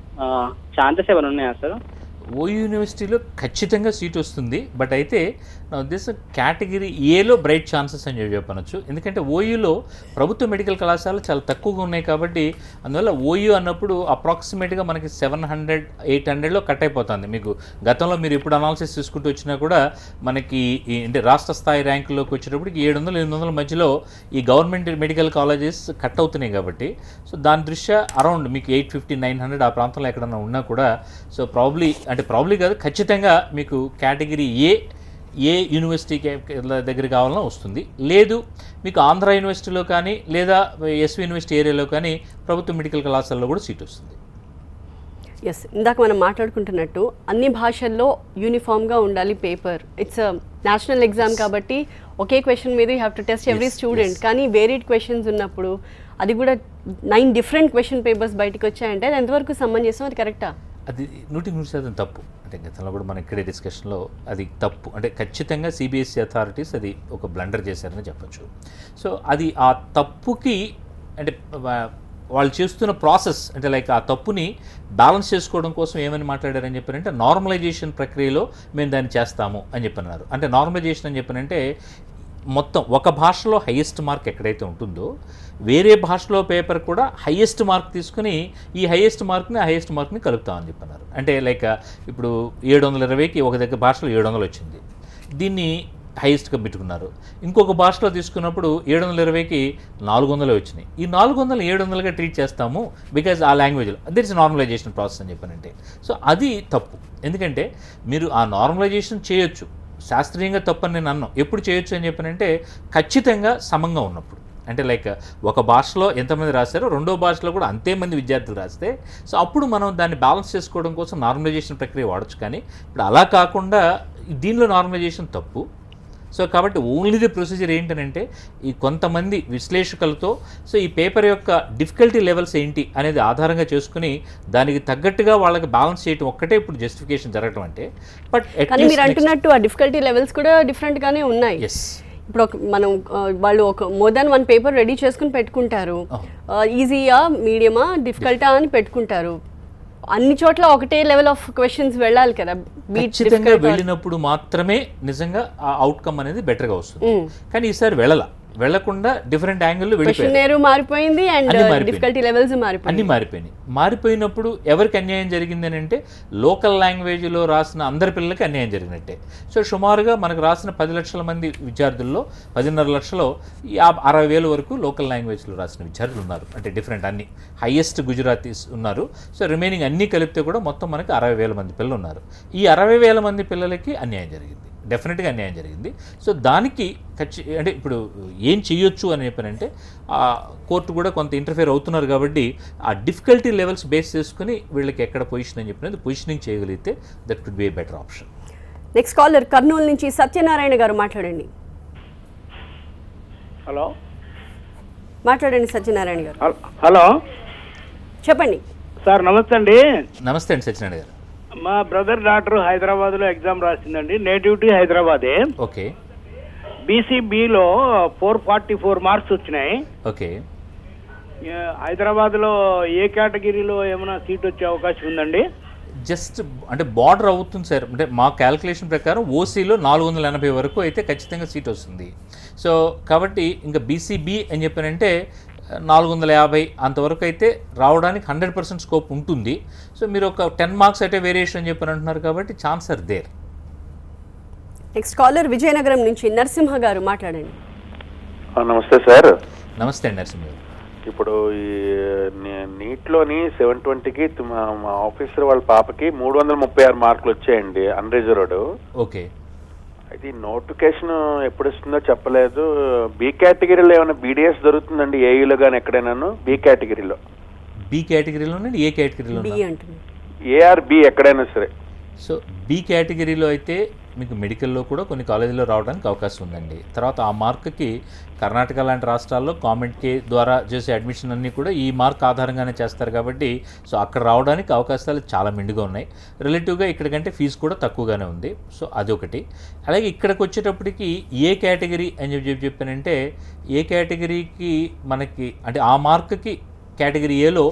ఛాన్సెస్ ఏమైనా ఉన్నాయా సార్? ఓయూ యూనివర్సిటీలో ఖచ్చితంగా సీట్ వస్తుంది. బట్ అయితే నా ఉద్దేశం కేటగిరీ ఏలో బ్రైట్ ఛాన్సెస్ అని చెప్పనొచ్చు. ఎందుకంటే ఓయూలో ప్రభుత్వ మెడికల్ కళాశాలలు చాలా తక్కువగా ఉన్నాయి కాబట్టి అందువల్ల ఓయూ అన్నప్పుడు అప్రాక్సిమేట్గా మనకి 700-800లో కట్ అయిపోతుంది. మీకు గతంలో మీరు ఎప్పుడు అనాలిసిస్ తీసుకుంటూ వచ్చినా కూడా మనకి అంటే రాష్ట్ర స్థాయి ర్యాంకుల్లోకి వచ్చేటప్పటికి 700-800 మధ్యలో ఈ గవర్నమెంట్ మెడికల్ కాలేజెస్ కట్ అవుతున్నాయి కాబట్టి సో దాని దృష్ట్యా అరౌండ్ మీకు 850-900 ఆ ప్రాంతంలో ఎక్కడన్నా ఉన్నా కూడా సో ప్రాబ్లీ కాదు, ఖచ్చితంగా మీకు కేటగిరీ ఏ యూనివర్సిటీ దగ్గర కావాలన్నా వస్తుంది. లేదు మీకు ఆంధ్ర యూనివర్సిటీలో కానీ లేదా ఎస్వి యూనివర్సిటీ ఏరియాలో కానీ ప్రభుత్వ మెడికల్ కళాశాలలో కూడా సీట్ వస్తుంది. ఎస్, ఇందాక మనం మాట్లాడుకుంటున్నట్టు అన్ని భాషల్లో యూనిఫామ్గా ఉండాలి పేపర్. ఇట్స్ నేషనల్ ఎగ్జామ్ కాబట్టి ఒకే క్వశ్చన్ మీద you have to test every student. కానీ వేరీడ్ క్వశ్చన్స్ ఉన్నప్పుడు అది కూడా 9 డిఫరెంట్ క్వశ్చన్ పేపర్స్ బయటకు వచ్చాయంటే అది ఎంతవరకు సమంజసం? అది కరెక్టా? అది 100% తప్పు. అంటే గతంలో కూడా మనం ఇక్కడే డిస్కషన్లో అది తప్పు. అంటే ఖచ్చితంగా సిబిఎస్ఈ అథారిటీస్ అది ఒక బ్లండర్ చేశారని చెప్పచ్చు. సో అది ఆ తప్పుకి అంటే వాళ్ళు చేస్తున్న ప్రాసెస్ అంటే లైక్ ఆ తప్పుని బ్యాలెన్స్ చేసుకోవడం కోసం ఏమని మాట్లాడారని చెప్పారంటే నార్మలైజేషన్ ప్రక్రియలో మేము దాన్ని చేస్తాము అని చెప్పన్నారు. అంటే నార్మలైజేషన్ అని చెప్పారంటే మొత్తం ఒక భాషలో హైయెస్ట్ మార్క్ ఎక్కడైతే ఉంటుందో వేరే భాషలో పేపర్ కూడా హైయెస్ట్ మార్క్ తీసుకుని ఈ హైయెస్ట్ మార్క్ని కలుపుతామని చెప్పన్నారు. అంటే లైక్ ఇప్పుడు 720కి ఒక దగ్గర భాషలో 700 వచ్చింది, దీన్ని హైయెస్ట్గా పెట్టుకున్నారు. ఇంకొక భాషలో తీసుకున్నప్పుడు 720కి 400 వచ్చినాయి. ఈ 400 700గా ట్రీట్ చేస్తాము బికాజ్ ఆ లాంగ్వేజ్లో దట్ ఇస్ నార్మలైజేషన్ ప్రాసెస్ అని చెప్పానంటే సో అది తప్పు. ఎందుకంటే మీరు ఆ నార్మలైజేషన్ చేయొచ్చు, శాస్త్రీయంగా తప్పని నేను అన్నాను. ఎప్పుడు చేయొచ్చు అని చెప్పానంటే ఖచ్చితంగా సమంగా ఉన్నప్పుడు. అంటే లైక్ ఒక భాషలో ఎంతమంది రాశారో రెండో భాషలో కూడా అంతే మంది విద్యార్థులు రాస్తే సో అప్పుడు మనం దాన్ని బ్యాలెన్స్ చేసుకోవడం కోసం నార్మలైజేషన్ ప్రక్రియ వాడచ్చు. కానీ ఇప్పుడు అలా కాకుండా దీనిలో నార్మలైజేషన్ తప్పు. సో కాబట్టి ఓన్లీ ది ప్రొసీజర్ ఏంటనంటే ఈ కొంతమంది విశ్లేషకులతో సో ఈ పేపర్ యొక్క డిఫికల్టీ లెవెల్స్ ఏంటి అనేది ఆధారంగా చేసుకుని దానికి తగ్గట్టుగా వాళ్ళకి బ్యాలెన్స్ చేయడం ఒక్కటే ఇప్పుడు జస్టిఫికేషన్ జరగడం అంటే. బట్ మీరు అంటున్నట్టు ఆ డిఫికల్టీ లెవెల్స్ కూడా డిఫరెంట్గానే ఉన్నాయి. ఇప్పుడు మనం వాళ్ళు ఒక మోర్ దాన్ 1 పేపర్ రెడీ చేసుకుని పెట్టుకుంటారు. ఈజీయా, మీడియమా, డిఫికల్టా అని పెట్టుకుంటారు. అన్ని చోట్ల ఒకటే లెవెల్ ఆఫ్ క్వశ్చన్స్ వెళ్ళాలి కదా. ఖచ్చితంగా వెళ్ళినప్పుడు మాత్రమే నిజంగా ఆ అవుట్కమ్ అనేది బెటర్గా వస్తుంది. కానీ ఈసారి వెళ్లకుండా డిఫరెంట్ యాంగిల్లో మారిపోయింది అండ్ డిఫికల్టీ లెవెల్స్ అన్ని మారిపోయినాయి. మారిపోయినప్పుడు ఎవరికి అన్యాయం జరిగింది అని అంటే లోకల్ లాంగ్వేజ్లో రాసిన అందరి పిల్లలకి అన్యాయం జరిగినట్టే. సో సుమారుగా మనకు రాసిన 10 లక్షల మంది విద్యార్థుల్లో 10.5 లక్షలో 60,000 వరకు లోకల్ లాంగ్వేజ్లో రాసిన విద్యార్థులు ఉన్నారు. అంటే డిఫరెంట్ అన్ని హైయెస్ట్ గుజరాతీస్ ఉన్నారు. సో రిమైనింగ్ అన్నీ కలిపితే కూడా మొత్తం మనకి 60,000 మంది పిల్లలు ఉన్నారు. ఈ 60,000 మంది పిల్లలకి అన్యాయం జరిగింది, డెఫినెట్గా అన్యాయం జరిగింది. సో దానికి అంటే ఇప్పుడు ఏం చేయొచ్చు అని చెప్పానంటే కోర్టు కూడా కొంత ఇంటర్ఫియర్ అవుతున్నారు కాబట్టి ఆ డిఫికల్టీ లెవెల్స్ బేస్ చేసుకుని వీళ్ళకి ఎక్కడ పొజిషన్ అని చెప్పినది పొజిషనింగ్ చేయగలిగితే that could be a better option. Next caller Kurnool నుంచి సత్యనారాయణ గారు, మాట్లాడండి. హలో, మాట్లాడండి సత్యనారాయణ గారు. హలో, చెప్పండి సార్. నమస్తే అండి. నమస్తే అండి సత్యనారాయణ గారు. మా బ్రదర్ డాక్టర్ హైదరాబాద్ లో ఎగ్జామ్ రాసిందండి. నేటివిటీ హైదరాబాదే. ఓకే. బీసీబీలో 444 మార్క్స్ వచ్చినాయి. ఓకే. హైదరాబాద్ లో ఏ కేటగిరీలో ఏమైనా సీట్ వచ్చే అవకాశం ఉందండి? జస్ట్ అంటే బార్డర్ అవుతుంది సార్. అంటే మా క్యాల్కులేషన్ ప్రకారం ఓసీలో 480 వరకు అయితే ఖచ్చితంగా సీట్ వస్తుంది. సో కాబట్టి ఇంకా బీసీబీ అని చెప్పానంటే 450 అంతవరకు అయితే రావడానికి 100% స్కోప్ ఉంటుంది. సో మీరు ఒక 10 మార్క్స్ అయితే వేరియేషన్ అని చెప్పని అంటున్నారు కాబట్టి chance are there. Next caller Vizianagaram నుంచి నరసింహ గారు, మాట్లాడండి. నమస్తే సార్. నమస్తే అండి నరసింహ గారు. ఇప్పుడు ఈ నీట్లోని 720కి మా ఆఫీసర్ వాళ్ళ పాపకి 336 మార్కులు వచ్చాయండి అన్రిజర్వ్డ్. ఓకే. అయితే ఈ నోటిఫికేషన్ ఎప్పుడు ఇస్తుందో చెప్పలేదు. బి కేటగిరీలో ఏమైనా బీడీఎస్ దొరుకుతుందండి ఏఈలో కానీ ఎక్కడైనాను? బి కేటగిరీలో ఏ కేటగిరీలో ఏఆర్బి ఎక్కడైనా సరే. సో బి కేటగిరీలో అయితే మీకు మెడికల్లో కూడా కొన్ని కాలేజీలో రావడానికి అవకాశం ఉందండి. తర్వాత ఆ మార్క్కి కర్ణాటక లాంటి రాష్ట్రాల్లో కామెంట్కి ద్వారా చేసే అడ్మిషన్ అన్నీ కూడా ఈ మార్క్ ఆధారంగానే చేస్తారు కాబట్టి సో అక్కడ రావడానికి అవకాశాలు చాలా మెండుగా ఉన్నాయి. రిలేటివ్గా ఇక్కడికంటే ఫీజు కూడా తక్కువగానే ఉంది. సో అదొకటి. అలాగే ఇక్కడికి వచ్చేటప్పటికి ఏ కేటగిరీ అని చెప్పానంటే ఏ కేటగిరీకి మనకి అంటే ఆ మార్క్కి కేటగిరీ ఏలో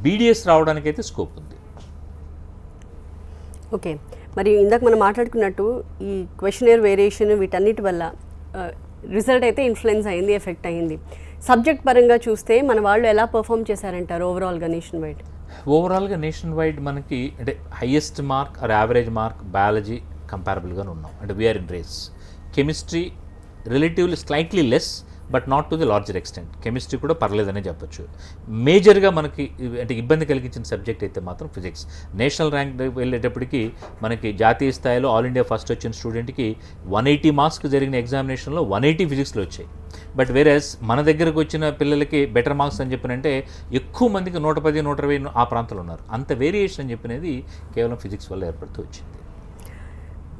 బీడీఎస్ రావడానికి అయితే స్కోప్ ఉంది. ఓకే, మరి ఇందాక మనం మాట్లాడుకున్నట్టు ఈ క్వశ్చనర్ వేరియేషన్ వీటన్నిటి వల్ల రిజల్ట్ అయితే ఇన్ఫ్లుయెన్స్ అయింది, ఎఫెక్ట్ అయింది. సబ్జెక్ట్ పరంగా చూస్తే మన వాళ్ళు ఎలా పర్ఫామ్ చేశారంటారు ఓవరాల్గా నేషన్ వైడ్? ఓవరాల్గా నేషన్ వైడ్ మనకి అంటే highest mark or average mark biology కంపారబుల్గానే ఉన్నాం. అంటే we are in race. Chemistry relatively slightly less but not to the larger extent. Chemistry కూడా పర్లేదనే చెప్పొచ్చు. మేజర్గా మనకి అంటే ఇబ్బంది కలిగించిన సబ్జెక్ట్ అయితే మాత్రం ఫిజిక్స్. నేషనల్ ర్యాంక్ వెళ్ళేటప్పటికి మనకి జాతీయ స్థాయిలో ఆల్ ఇండియా ఫస్ట్ వచ్చిన స్టూడెంట్కి 180 మార్క్స్కి జరిగిన ఎగ్జామినేషన్లో 180 ఫిజిక్స్లో వచ్చాయి. బట్ వేరేస్ మన దగ్గరకు వచ్చిన పిల్లలకి బెటర్ మార్క్స్ అని చెప్పినంటే ఎక్కువ మందికి 110, 120 ఆ ప్రాంతంలో ఉన్నారు. అంత వేరియేషన్ అని చెప్పినది కేవలం ఫిజిక్స్ వల్ల ఏర్పడుతూ వచ్చింది.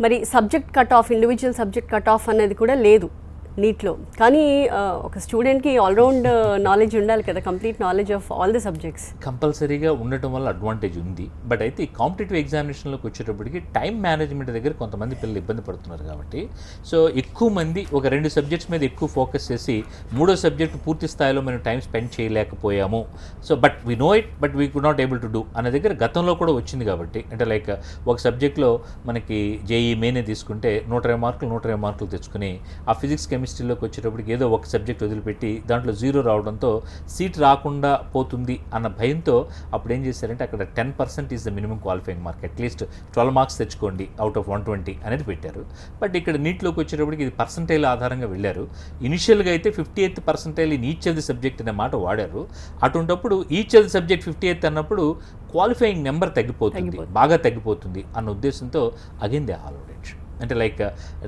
మరి subject cut off, individual subject cut off అనేది కూడా లేదు నీట్లో. కానీ ఒక స్టూడెంట్కి ఆల్రౌండ్ నాలెడ్జ్ ఉండాలి కదా, complete knowledge of all the subjects కంపల్సరీగా ఉండటం వల్ల అడ్వాంటేజ్ ఉంది. బట్ అయితే ఈ కాంపిటేటివ్ ఎగ్జామినేషన్లోకి వచ్చేటప్పటికి టైం మేనేజ్మెంట్ దగ్గర కొంతమంది పిల్లలు ఇబ్బంది పడుతున్నారు కాబట్టి సో ఎక్కువ మంది ఒక 2 సబ్జెక్ట్స్ మీద ఎక్కువ ఫోకస్ చేసి 3వ సబ్జెక్ట్ పూర్తి స్థాయిలో మనం టైం స్పెండ్ చేయలేకపోయాము. So but we know it but we could not able to do అనే దగ్గర గతంలో కూడా వచ్చింది కాబట్టి అంటే లైక్ ఒక సబ్జెక్ట్లో మనకి జేఈ మెయినే తీసుకుంటే 120 మార్కులు తెచ్చుకుని ఆ ఫిజిక్స్ కెమిస్ట్రీలోకి వచ్చేటప్పటికి ఏదో ఒక సబ్జెక్ట్ వదిలిపెట్టి దాంట్లో 0 రావడంతో సీట్ రాకుండా పోతుంది అన్న భయంతో అప్పుడు ఏం చేశారంటే అక్కడ 10% is the minimum qualifying mark, at least 12 marks తెచ్చుకోండి అవుట్ ఆఫ్ 120 అనేది పెట్టారు. బట్ ఇక్కడ నీట్లోకి వచ్చేటప్పటికి ఇది పర్సంటైల్ ఆధారంగా వెళ్ళారు. ఇనిషియల్గా అయితే 58th percentile in each of the subject అనే మాట వాడారు. అటువంటిప్పుడు each of the subject 58th అన్నప్పుడు క్వాలిఫైయింగ్ నెంబర్ తగ్గిపోతుంది, బాగా తగ్గిపోతుంది అన్న ఉద్దేశంతో అగైన్ దే ఆల్ అవుట్. అంటే లైక్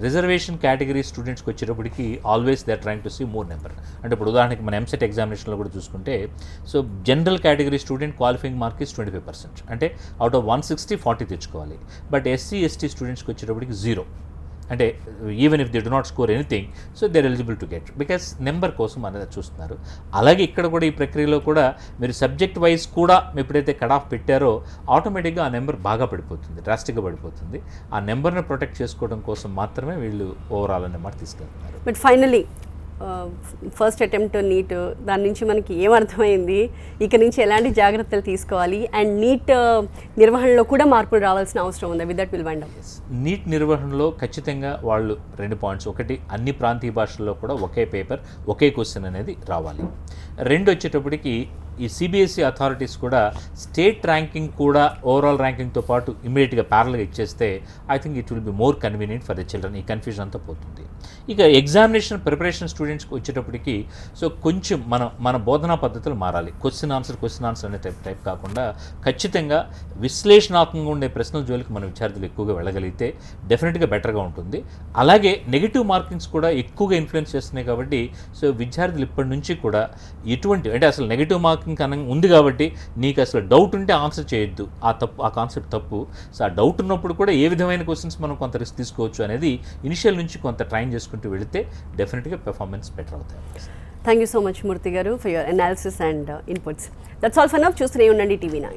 రిజర్వేషన్ కేటగిరీ స్టూడెంట్స్కి వచ్చేటప్పటికి always they are trying to see more number. అంటే ఇప్పుడు ఉదాహరణకి మన ఎంసెట్ ఎగ్జామినేషన్లో కూడా చూసుకుంటే so general category student qualifying mark is 25%. అంటే అవుట్ ఆఫ్ 160 40 తెచ్చుకోవాలి. బట్ ఎస్సీ ఎస్టీ స్టూడెంట్స్కి వచ్చేటప్పటికి 0. అంటే even if they do not score anything so they are eligible to get because number కోసం అనేది చూస్తున్నారు. అలాగే ఇక్కడ కూడా ఈ ప్రక్రియలో కూడా మీరు సబ్జెక్ట్ వైజ్ కూడా ఎప్పుడైతే కట్ ఆఫ్ పెట్టారో ఆటోమేటిక్గా ఆ నెంబర్ బాగా పడిపోతుంది, డ్రాస్టిక్గా పడిపోతుంది. ఆ నెంబర్ని ప్రొటెక్ట్ చేసుకోవడం కోసం మాత్రమే వీళ్ళు ఓవరాల్ అనే మాట తీసుకెళ్తున్నారు. But finally first attempt NEET, దాని నుంచి మనకి ఏమర్థమైంది, ఇక నుంచి ఎలాంటి జాగ్రత్తలు తీసుకోవాలి అండ్ నీట్ నిర్వహణలో కూడా మార్పులు రావాల్సిన అవసరం ఉంది? With that will wind up. NEET నిర్వహణలో ఖచ్చితంగా వాళ్ళు 2 పాయింట్స్. ఒకటి, అన్ని ప్రాంతీయ భాషల్లో కూడా ఒకే పేపర్ ఒకే క్వశ్చన్ అనేది రావాలి. 2 వచ్చేటప్పటికి ఈ సిబిఎస్ఈ అథారిటీస్ కూడా స్టేట్ ర్యాంకింగ్ కూడా ఓవరాల్ ర్యాంకింగ్తో పాటు ఇమీడియట్గా ప్యారల్గా ఇచ్చేస్తే I think it will be more convenient for the children. ఈ కన్ఫ్యూజన్ అంతా పోతుంది. ఇక ఎగ్జామినేషన్ ప్రిపరేషన్ స్టూడెంట్స్కి వచ్చేటప్పటికి సో కొంచెం మన బోధనా పద్ధతులు మారాలి. క్వశ్చన్ ఆన్సర్ అనే టైప్ కాకుండా ఖచ్చితంగా విశ్లేషణాత్మకంగా ఉండే ప్రశ్నల జోలికి మన విద్యార్థులు ఎక్కువగా వెళ్ళగలిగితే డెఫినెట్గా బెటర్గా ఉంటుంది. అలాగే నెగిటివ్ మార్కింగ్స్ కూడా ఎక్కువగా ఇన్ఫ్లుయెన్స్ చేస్తున్నాయి కాబట్టి సో విద్యార్థులు ఇప్పటి నుంచి కూడా ఎటువంటి అంటే అసలు నెగిటివ్ మార్కింగ్ ఉంది కాబట్టి నీకు అసలు డౌట్ ఉంటే ఆన్సర్ చేయొద్దు, ఆ కాన్సెప్ట్ తప్పు. సో ఆ డౌట్ ఉన్నప్పుడు కూడా ఏ విధమైన క్వశ్చన్స్ మనం కొంత రిస్క్ తీసుకోవచ్చు అనేది ఇనిషియల్ నుంచి కొంత ట్రైన్ చేసుకుంటూ వెళితే డెఫినెట్గా పెర్ఫార్మెన్స్ బెటర్ అవుతాయి. థ్యాంక్ యూ సో మచ్ మూర్తి గారు for your analysis and inputs. That's all for now. చూస్తూనే ఉండండి TV9.